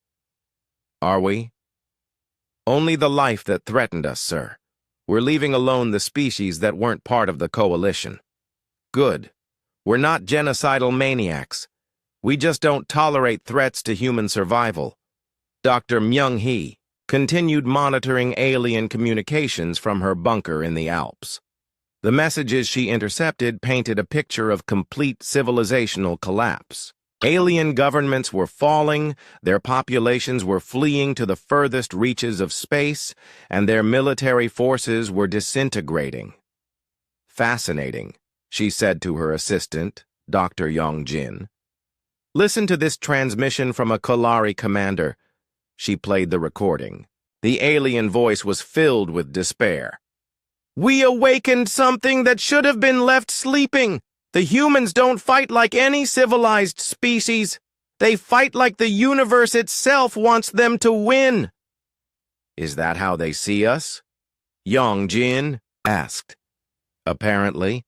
Are we? Only the life that threatened us, sir. We're leaving alone the species that weren't part of the coalition. Good. We're not genocidal maniacs. We just don't tolerate threats to human survival. Dr. Myung-hee continued monitoring alien communications from her bunker in the Alps. The messages she intercepted painted a picture of complete civilizational collapse. Alien governments were falling, their populations were fleeing to the furthest reaches of space, and their military forces were disintegrating. Fascinating, she said to her assistant, Dr. Yong-jin. Listen to this transmission from a Kalari commander. She played the recording. The alien voice was filled with despair. We awakened something that should have been left sleeping. The humans don't fight like any civilized species. They fight like the universe itself wants them to win. Is that how they see us? Yong-jin asked. Apparently.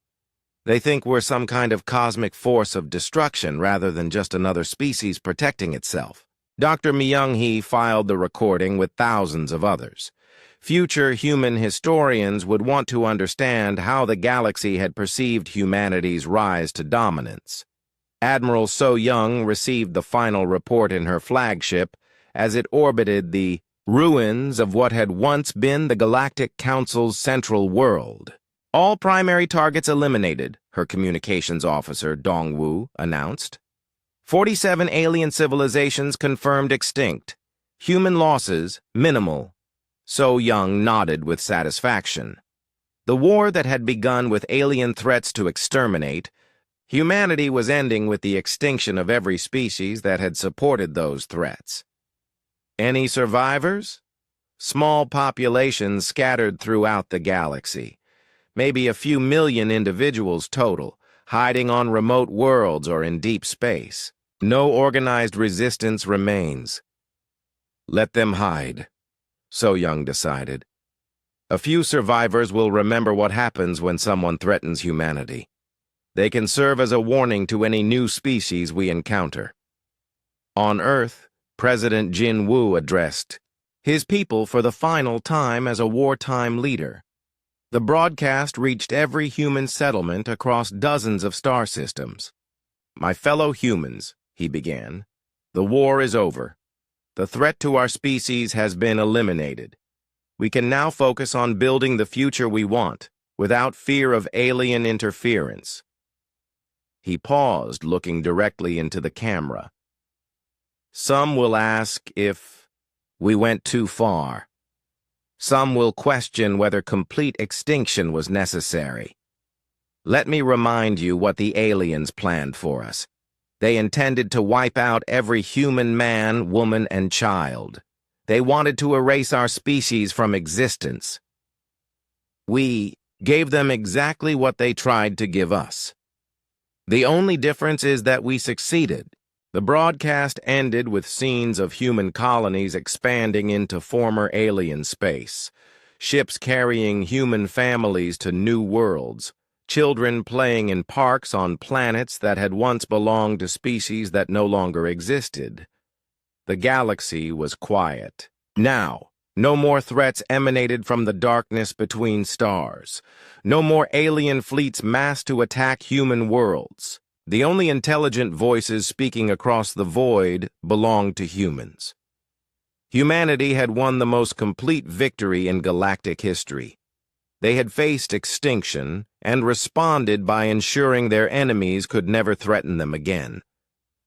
They think we're some kind of cosmic force of destruction rather than just another species protecting itself. Dr. Myung-hee filed the recording with thousands of others. Future human historians would want to understand how the galaxy had perceived humanity's rise to dominance. Admiral So-young received the final report in her flagship as it orbited the ruins of what had once been the Galactic Council's central world. All primary targets eliminated, her communications officer, Dong-woo, announced. 47 alien civilizations confirmed extinct. Human losses, minimal. So-young nodded with satisfaction. The war that had begun with alien threats to exterminate, humanity was ending with the extinction of every species that had supported those threats. Any survivors? Small populations scattered throughout the galaxy. Maybe a few million individuals total, hiding on remote worlds or in deep space. No organized resistance remains. Let them hide, So-young decided. A few survivors will remember what happens when someone threatens humanity. They can serve as a warning to any new species we encounter. On Earth, President Jin-woo addressed his people for the final time as a wartime leader. The broadcast reached every human settlement across dozens of star systems. My fellow humans, he began, the war is over. The threat to our species has been eliminated. We can now focus on building the future we want, without fear of alien interference. He paused, looking directly into the camera. Some will ask if we went too far. Some will question whether complete extinction was necessary. Let me remind you what the aliens planned for us. They intended to wipe out every human man, woman, and child. They wanted to erase our species from existence. We gave them exactly what they tried to give us. The only difference is that we succeeded. The broadcast ended with scenes of human colonies expanding into former alien space, ships carrying human families to new worlds, children playing in parks on planets that had once belonged to species that no longer existed. The galaxy was quiet. Now, no more threats emanated from the darkness between stars. No more alien fleets massed to attack human worlds. The only intelligent voices speaking across the void belonged to humans. Humanity had won the most complete victory in galactic history. They had faced extinction and responded by ensuring their enemies could never threaten them again.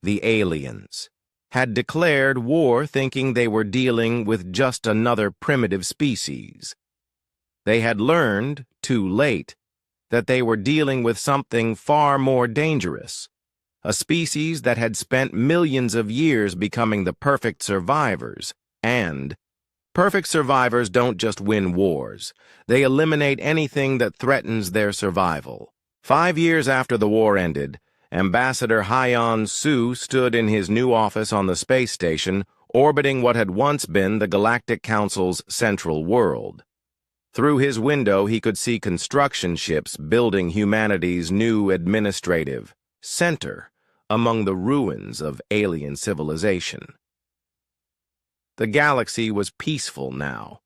The aliens had declared war thinking they were dealing with just another primitive species. They had learned, too late, that they were dealing with something far more dangerous, a species that had spent millions of years becoming the perfect survivors, and perfect survivors don't just win wars, they eliminate anything that threatens their survival. 5 years after the war ended, Ambassador Hyon Su stood in his new office on the space station, orbiting what had once been the Galactic Council's central world. Through his window, he could see construction ships building humanity's new administrative center among the ruins of alien civilization. The galaxy was peaceful now.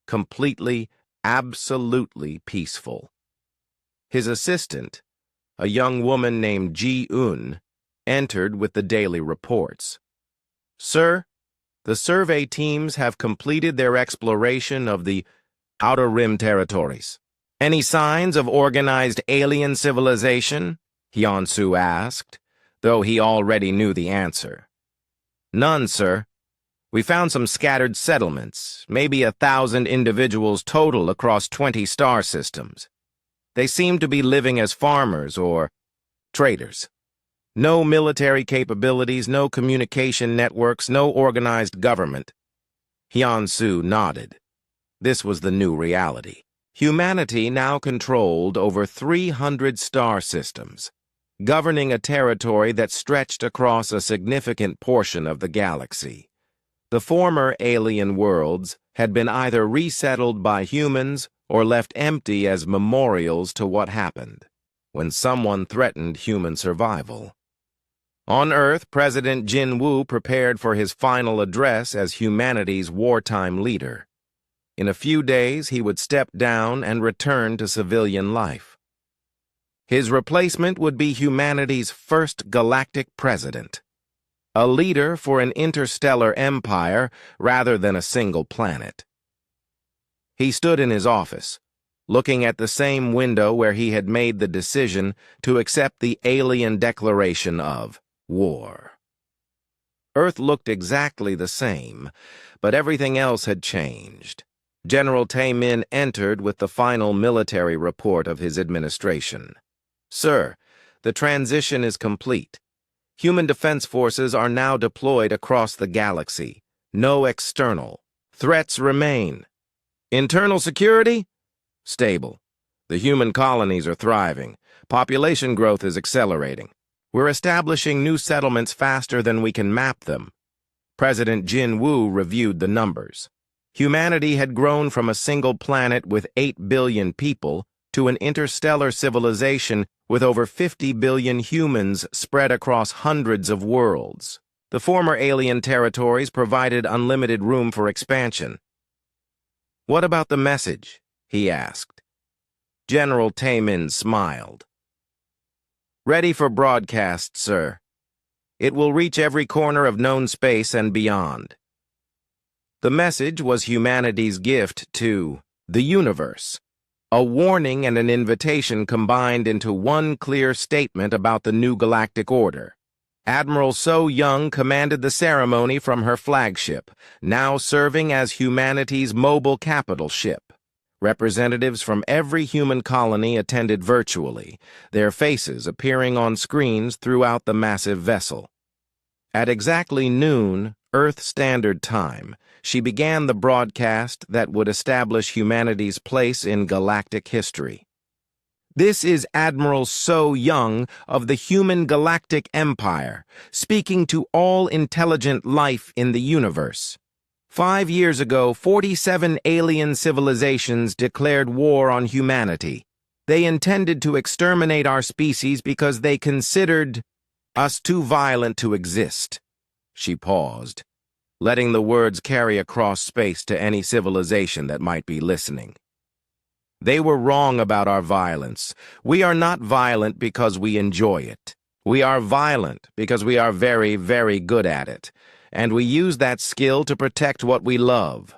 Completely, absolutely peaceful. His assistant, a young woman named Ji-un, entered with the daily reports. Sir, the survey teams have completed their exploration of the Outer Rim territories. Any signs of organized alien civilization? Hyon-Su asked, though he already knew the answer. None, sir. We found some scattered settlements, maybe 1,000 individuals total across 20 star systems. They seem to be living as farmers or traders. No military capabilities, no communication networks, no organized government. Hyon-Su nodded. This was the new reality. Humanity now controlled over 300 star systems, governing a territory that stretched across a significant portion of the galaxy. The former alien worlds had been either resettled by humans or left empty as memorials to what happened when someone threatened human survival. On Earth, President Jin-Woo prepared for his final address as humanity's wartime leader. In a few days, he would step down and return to civilian life. His replacement would be humanity's first galactic president, a leader for an interstellar empire rather than a single planet. He stood in his office, looking at the same window where he had made the decision to accept the alien declaration of war. Earth looked exactly the same, but everything else had changed. General Tae-min entered with the final military report of his administration. Sir, the transition is complete. Human defense forces are now deployed across the galaxy. No external threats remain. Internal security? Stable. The human colonies are thriving. Population growth is accelerating. We're establishing new settlements faster than we can map them. President Jin-Woo reviewed the numbers. Humanity had grown from a single planet with 8 billion people to an interstellar civilization with over 50 billion humans spread across hundreds of worlds. The former alien territories provided unlimited room for expansion. What about the message? He asked. General Tae-min smiled. Ready for broadcast, sir. It will reach every corner of known space and beyond. The message was humanity's gift to the universe. A warning and an invitation combined into one clear statement about the new galactic order. Admiral So Young commanded the ceremony from her flagship, now serving as humanity's mobile capital ship. Representatives from every human colony attended virtually, their faces appearing on screens throughout the massive vessel. At exactly noon, Earth Standard Time, she began the broadcast that would establish humanity's place in galactic history. This is Admiral So Young of the Human Galactic Empire, speaking to all intelligent life in the universe. 5 years ago, 47 alien civilizations declared war on humanity. They intended to exterminate our species because they considered us too violent to exist. She paused, letting the words carry across space to any civilization that might be listening. They were wrong about our violence. We are not violent because we enjoy it. We are violent because we are very, very good at it, and we use that skill to protect what we love.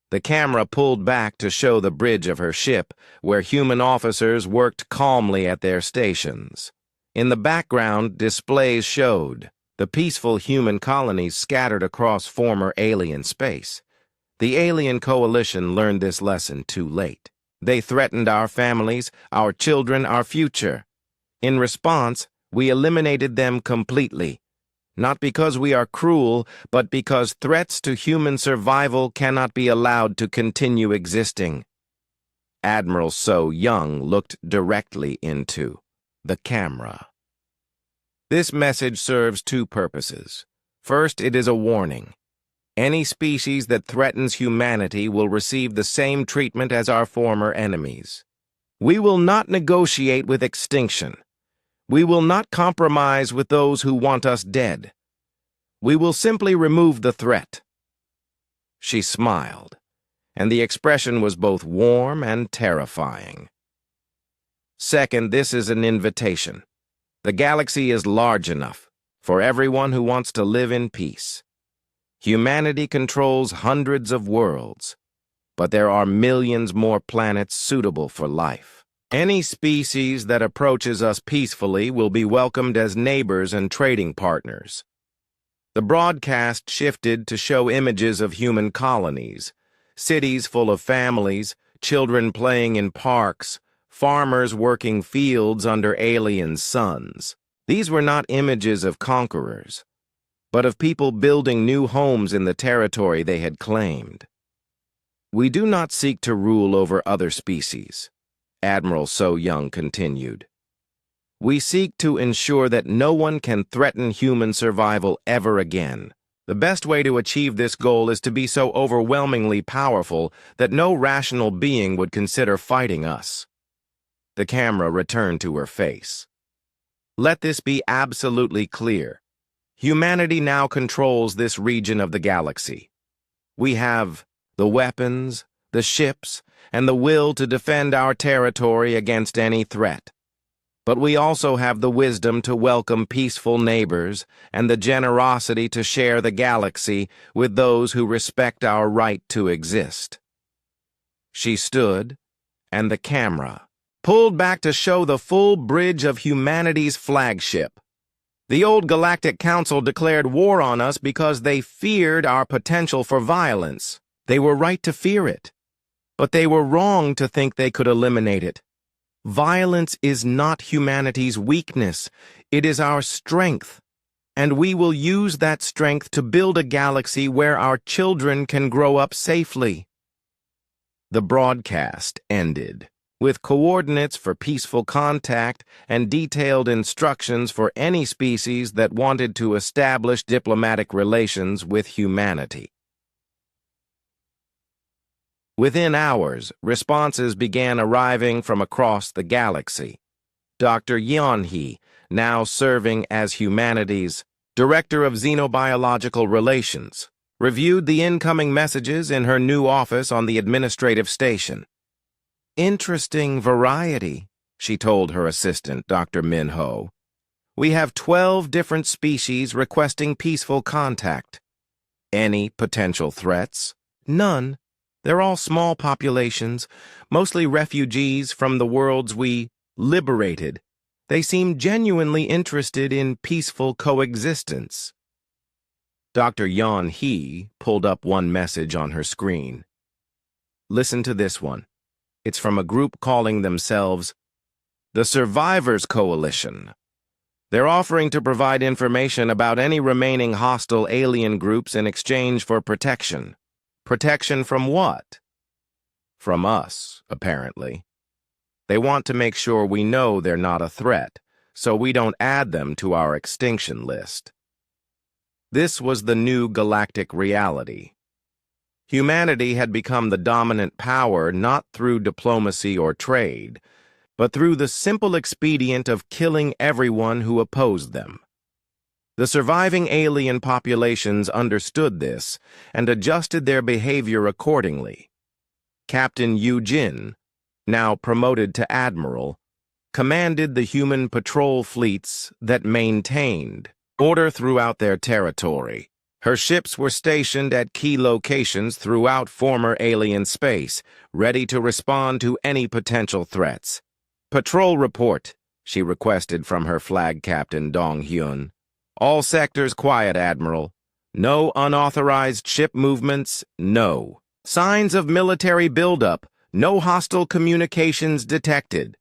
The camera pulled back to show the bridge of her ship, where human officers worked calmly at their stations. In the background, displays showed the peaceful human colonies scattered across former alien space. The alien coalition learned this lesson too late. They threatened our families, our children, our future. In response, we eliminated them completely. Not because we are cruel, but because threats to human survival cannot be allowed to continue existing. Admiral So Young looked directly into the camera. This message serves two purposes. First, it is a warning. Any species that threatens humanity will receive the same treatment as our former enemies. We will not negotiate with extinction. We will not compromise with those who want us dead. We will simply remove the threat. She smiled, and the expression was both warm and terrifying. Second, this is an invitation. The galaxy is large enough for everyone who wants to live in peace. Humanity controls hundreds of worlds, but there are millions more planets suitable for life. Any species that approaches us peacefully will be welcomed as neighbors and trading partners. The broadcast shifted to show images of human colonies, cities full of families, children playing in parks, farmers working fields under alien suns. These were not images of conquerors, but of people building new homes in the territory they had claimed. We do not seek to rule over other species, Admiral So Young continued. We seek to ensure that no one can threaten human survival ever again. The best way to achieve this goal is to be so overwhelmingly powerful that no rational being would consider fighting us. The camera returned to her face. Let this be absolutely clear. Humanity now controls this region of the galaxy. We have the weapons, the ships, and the will to defend our territory against any threat. But we also have the wisdom to welcome peaceful neighbors and the generosity to share the galaxy with those who respect our right to exist. She stood, and the camera pulled back to show the full bridge of humanity's flagship. The old Galactic Council declared war on us because they feared our potential for violence. They were right to fear it, but they were wrong to think they could eliminate it. Violence is not humanity's weakness, it is our strength, and we will use that strength to build a galaxy where our children can grow up safely. The broadcast ended, with coordinates for peaceful contact and detailed instructions for any species that wanted to establish diplomatic relations with humanity. Within hours, responses began arriving from across the galaxy. Dr. Yeonhee, now serving as humanity's Director of Xenobiological Relations, reviewed the incoming messages in her new office on the administrative station. Interesting variety, she told her assistant, Dr. Min-ho. We have 12 different species requesting peaceful contact. Any potential threats? None. They're all small populations, mostly refugees from the worlds we liberated. They seem genuinely interested in peaceful coexistence. Dr. Yan He pulled up one message on her screen. Listen to this one. It's from a group calling themselves the Survivors Coalition. They're offering to provide information about any remaining hostile alien groups in exchange for protection. Protection from what? From us, apparently. They want to make sure we know they're not a threat, so we don't add them to our extinction list. This was the new galactic reality. Humanity had become the dominant power not through diplomacy or trade, but through the simple expedient of killing everyone who opposed them. The surviving alien populations understood this and adjusted their behavior accordingly. Captain Yu Jin, now promoted to admiral, commanded the human patrol fleets that maintained order throughout their territory. Her ships were stationed at key locations throughout former alien space, ready to respond to any potential threats. "Patrol report," she requested from her flag captain Dong Hyun. "All sectors quiet, Admiral. No unauthorized ship movements, no. Signs of military buildup, no hostile communications detected.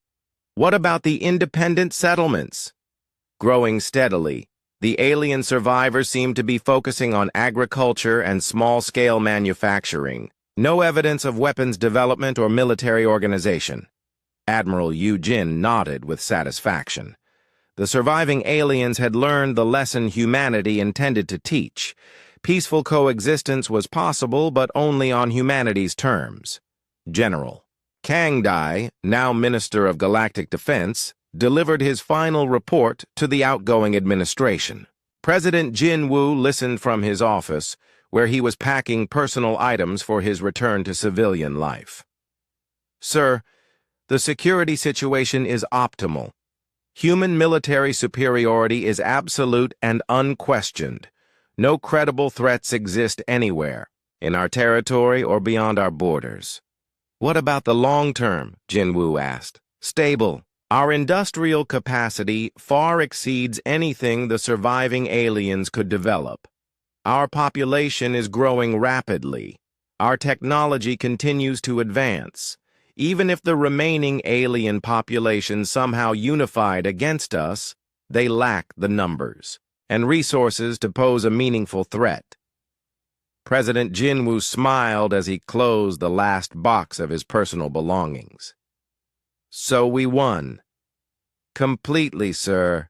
What about the independent settlements?" Growing steadily, the alien survivors seemed to be focusing on agriculture and small-scale manufacturing. No evidence of weapons development or military organization. Admiral Yu Jin nodded with satisfaction. The surviving aliens had learned the lesson humanity intended to teach. Peaceful coexistence was possible, but only on humanity's terms. General Kang Dai, now Minister of Galactic Defense, delivered his final report to the outgoing administration. President Jin Woo listened from his office, where he was packing personal items for his return to civilian life. "Sir, the security situation is optimal. Human military superiority is absolute and unquestioned. No credible threats exist anywhere, in our territory or beyond our borders." "What about the long term?" Jin Woo asked. "Stable. Our industrial capacity far exceeds anything the surviving aliens could develop. Our population is growing rapidly. Our technology continues to advance. Even if the remaining alien population somehow unified against us, they lack the numbers and resources to pose a meaningful threat." President Jinwoo smiled as he closed the last box of his personal belongings. "So we won." "Completely, sir.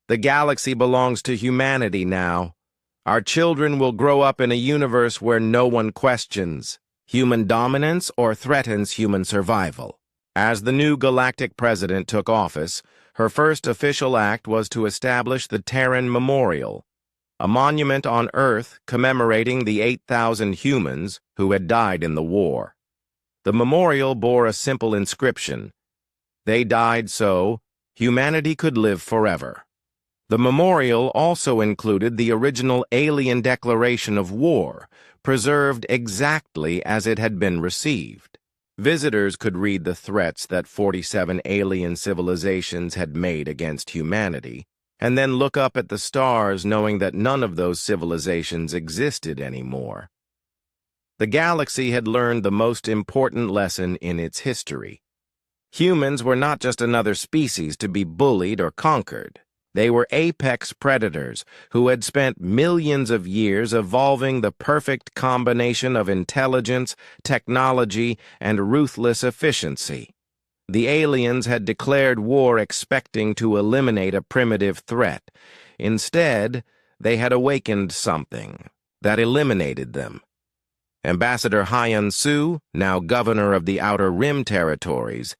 The galaxy belongs to humanity now. Our children will grow up in a universe where no one questions human dominance or threatens human survival." As the new galactic president took office, her first official act was to establish the Terran Memorial, a monument on Earth commemorating the 8,000 humans who had died in the war. The memorial bore a simple inscription: "They died so humanity could live forever." The memorial also included the original alien declaration of war, preserved exactly as it had been received. Visitors could read the threats that 47 alien civilizations had made against humanity, and then look up at the stars knowing that none of those civilizations existed anymore. The galaxy had learned the most important lesson in its history. Humans were not just another species to be bullied or conquered. They were apex predators who had spent millions of years evolving the perfect combination of intelligence, technology, and ruthless efficiency. The aliens had declared war expecting to eliminate a primitive threat. Instead, they had awakened something that eliminated them. Ambassador Hyun-soo, now governor of the Outer Rim territories,